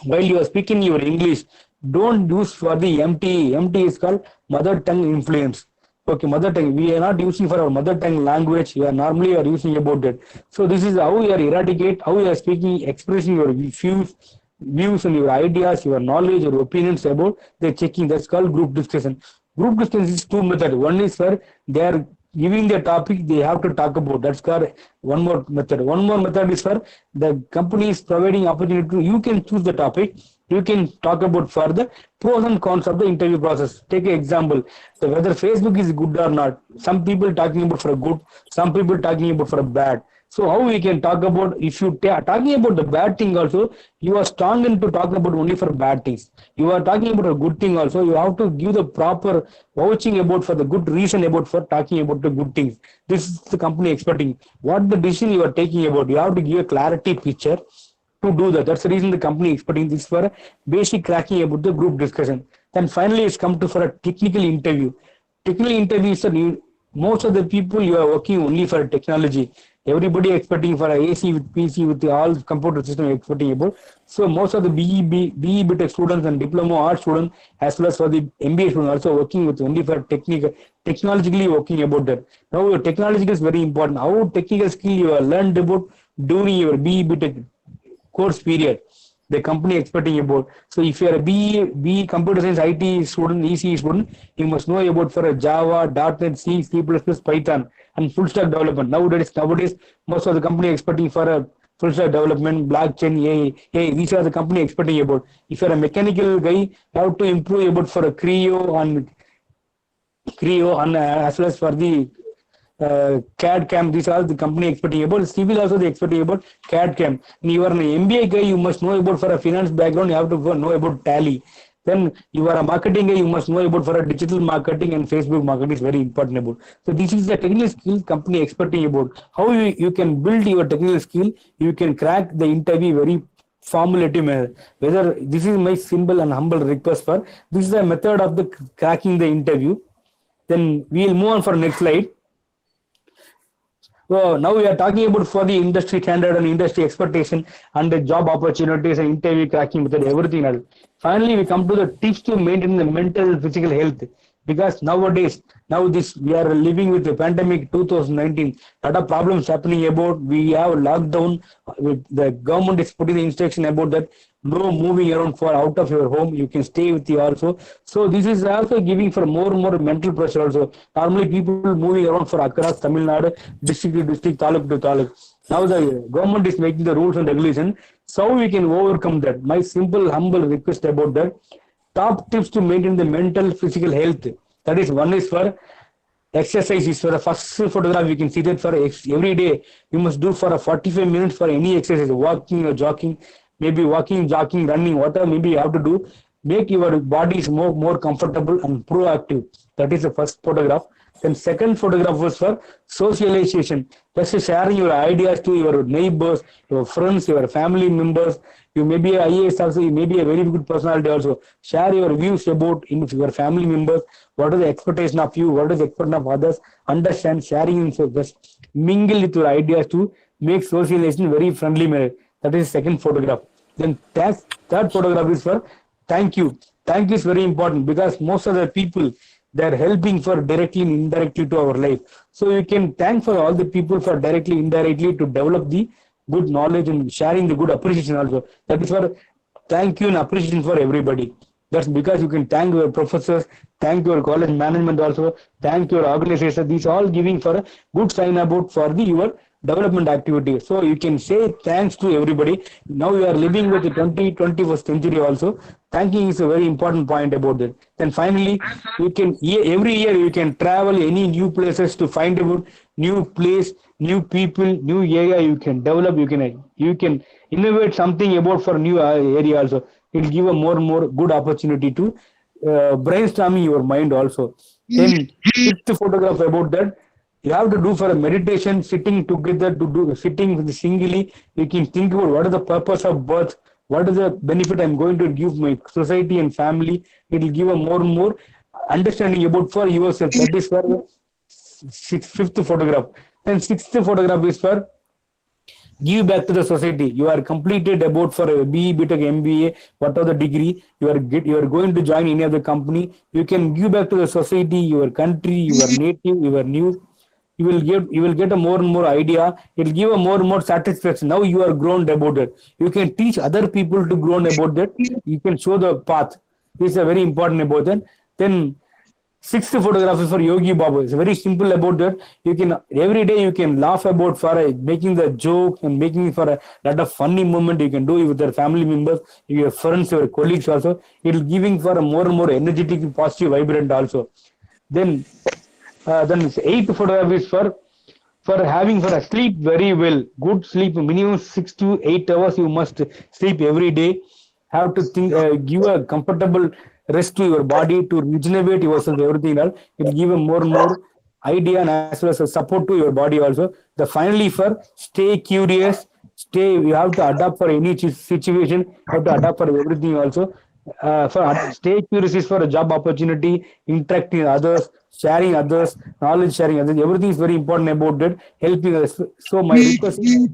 while you are speaking your English, don't use for the MT. MT is called mother tongue influence. Okay, mother tongue. We are not using for our mother tongue language. We are normally are using about that. So this is how you are eradicate, how you are speaking, expressing your views and your ideas, your knowledge, your opinions about the checking. That's called group discussion. Group discussion is two methods. One is for they are giving the topic they have to talk about. That's called one more method. One more method is for the company is providing opportunity to you can choose the topic. You can talk about further pros and cons of the interview process. Take an example, so whether Facebook is good or not. Some people talking about for a good, some people talking about for a bad. So how we can talk about, if you talking about the bad thing also, you are strong into talk about only for bad things. You are talking about a good thing also, you have to give the proper vouching about for the good reason about for talking about the good things. This is the company expecting. What the decision you are taking about, you have to give a clarity picture to do that. That's the reason the company expecting this for a basic cracking about the group discussion. Then finally it's come to for a technical interview. Technical interview is most of the people you are working only for technology. Everybody expecting for a AC with PC with the all computer system expecting about. So most of the BE BTech students and diploma art students as well as for the MBA students also working with only for technologically working about that. Now your technology is very important. How technical skill you have learned about during your BE BTech course period, the company expecting about. So if you are a BE computer science IT student, ECE student, you must know about for a Java, .NET, C, C++, Python, and full stack development. Nowadays, most of the company expecting for a full stack development, blockchain, AI. These are the company expecting about. If you are a mechanical guy, you have to improve about for a Creo and as well as for the CAD CAM. These are the company expecting about. Civil also they expecting about CAD CAM. And you are an MBA guy, you must know about for a finance background, you have to know about Tally. Then you are a marketing guy, you must know about for a digital marketing and Facebook marketing is very important about. So this is the technical skill company expecting about. How you can build your technical skill, you can crack the interview very formulative manner. Whether this is my simple and humble request for, this is the method of the cracking the interview. Then we will move on for next slide. So now we are talking about for the industry standard and industry expectation and the job opportunities and interview cracking method, everything else. Finally, we come to the tips to maintain the mental and physical health. Because nowadays, we are living with the pandemic 2019. Lot of problems happening about. We have lockdown. The government is putting the instruction about that. No moving around for out of your home. You can stay with you also. So this is also giving for more and more mental pressure also. Normally people moving around for across Tamil Nadu, district to district, taluk to taluk. Now the government is making the rules and regulations. So we can overcome that. My simple, humble request about that. Top tips to maintain the mental, physical health. That is, one is for exercise. Is for the first photograph. You can see that for every day. You must do for a 45 minutes for any exercise, walking or jogging, maybe walking, jogging, running, whatever maybe you have to do. Make your body more comfortable and proactive. That is the first photograph. Then second photograph was for socialization. Just sharing your ideas to your neighbors, your friends, your family members. You may be a IAS also, you may be a very good personality also. Share your views about your family members. What is the expectation of you? What is the expectation of others? Understand, sharing, so just mingle with your ideas to make socialization very friendly manner. That is second photograph. Then third photograph is for thank you. Thank you is very important because most of the people, they are helping for directly and indirectly to our life. So you can thank for all the people for directly, indirectly to develop the good knowledge and sharing the good appreciation also. That is for thank you and appreciation for everybody. That's because you can thank your professors, thank your college management also, thank your organization. These all giving for a good sign about for your development activity. So you can say thanks to everybody. Now you are living with the 21st century also. Thanking is a very important point about that. Then finally, you can every year you can travel any new places to find about new place, new people, new area you can develop. You can innovate something about for new area also. It will give a more and more good opportunity to brainstorming your mind also. Then fifth photograph about that. You have to do for a meditation, sitting together to do sitting singly. You can think about what is the purpose of birth, what is the benefit I'm going to give my society and family. It will give a more and more understanding about for yourself. That is for the fifth photograph. And sixth photograph is for give back to the society. You are completed about for a BE, BTech, MBA, whatever the degree you are going to join any other company. You can give back to the society, your country, your native, your new. You will get a more and more idea. It will give a more and more satisfaction. Now you are grown about it. You can teach other people to grown about that. You can show the path. This is a very important about that. Then sixth photograph is for Yogi Babu. It's very simple about that. You can every day you can laugh about for making the joke and making for a lot of funny moment. You can do it with your family members, your friends, your colleagues also. It will giving for a more and more energetic, positive, vibrant also. Then eighth photograph is for having for a sleep very well. Good sleep, minimum 6 to 8 hours. You must sleep every day. Have to think, give a comfortable rest to your body to regenerate yourself, everything else. It will give a more and more idea and as well as a support to your body also. The finally for stay curious, you have to adapt for any situation, you have to adapt for everything also. For stay curious is for a job opportunity, interacting with others, sharing others, knowledge sharing others. Everything is very important about that, helping us. So my request is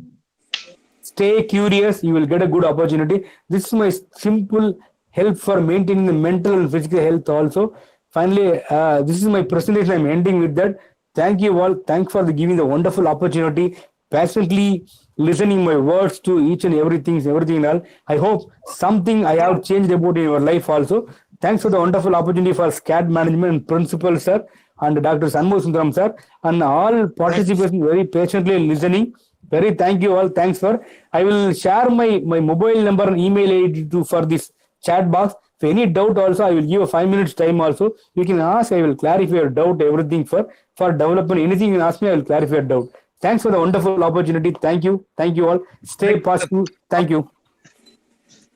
stay curious, you will get a good opportunity. This is my simple help for maintaining the mental and physical health also. Finally, this is my presentation. I'm ending with that. Thank you all. Thanks for giving the wonderful opportunity, patiently listening my words to each and everything and all. I hope something I have changed about in your life also. Thanks for the wonderful opportunity for SCAD management and principal sir and Dr. Sanmu Sundaram sir and all participants very patiently listening. Very thank you all. Thanks for. I will share my mobile number and email ID for this chat box. If any doubt also, I will give a 5 minutes time also. You can ask, I will clarify your doubt, everything for development. Anything you can ask me, I will clarify your doubt. Thanks for the wonderful opportunity. Thank you. Thank you all. Stay positive. Thank you.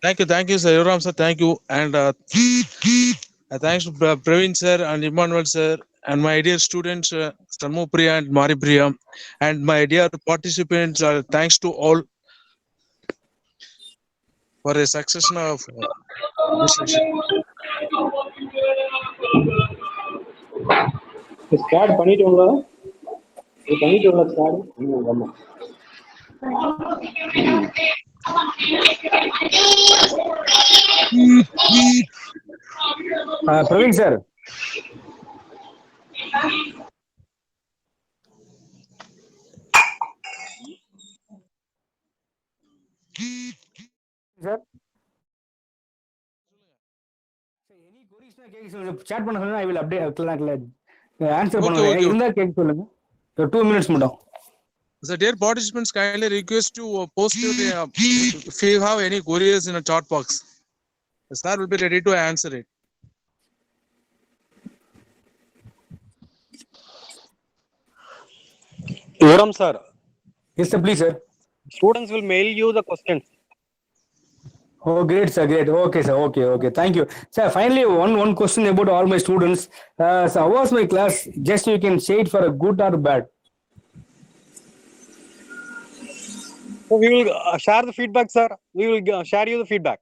Thank you, sir. Yuvaraman sir, thank you. And thanks to Praveen sir and Emmanuel sir and my dear students, Sarmu Priya and Mari Priya, and my dear participants. Thanks to all for a success of this session. SCAD பண்ணிட்டோம்ல SCAD Praveen sir. Sir. Any queries chat பண்ண சொல்லுங்க. I will update answer பண்ணுங்க. இருந்தா கேட்க சொல்லுங்க. 2 minutes மட்டும். So dear participants, kindly request to post your if you have any queries in a chat box. The sir will be ready to answer it. Yuvaraman sir. Yes sir, please sir. Students will mail you the questions. Oh, great, sir. Great. Okay, sir. Okay. Thank you. Sir, finally, one question about all my students. So how was my class? Just you can say it for a good or bad. So we will share the feedback, sir. We will share you the feedback.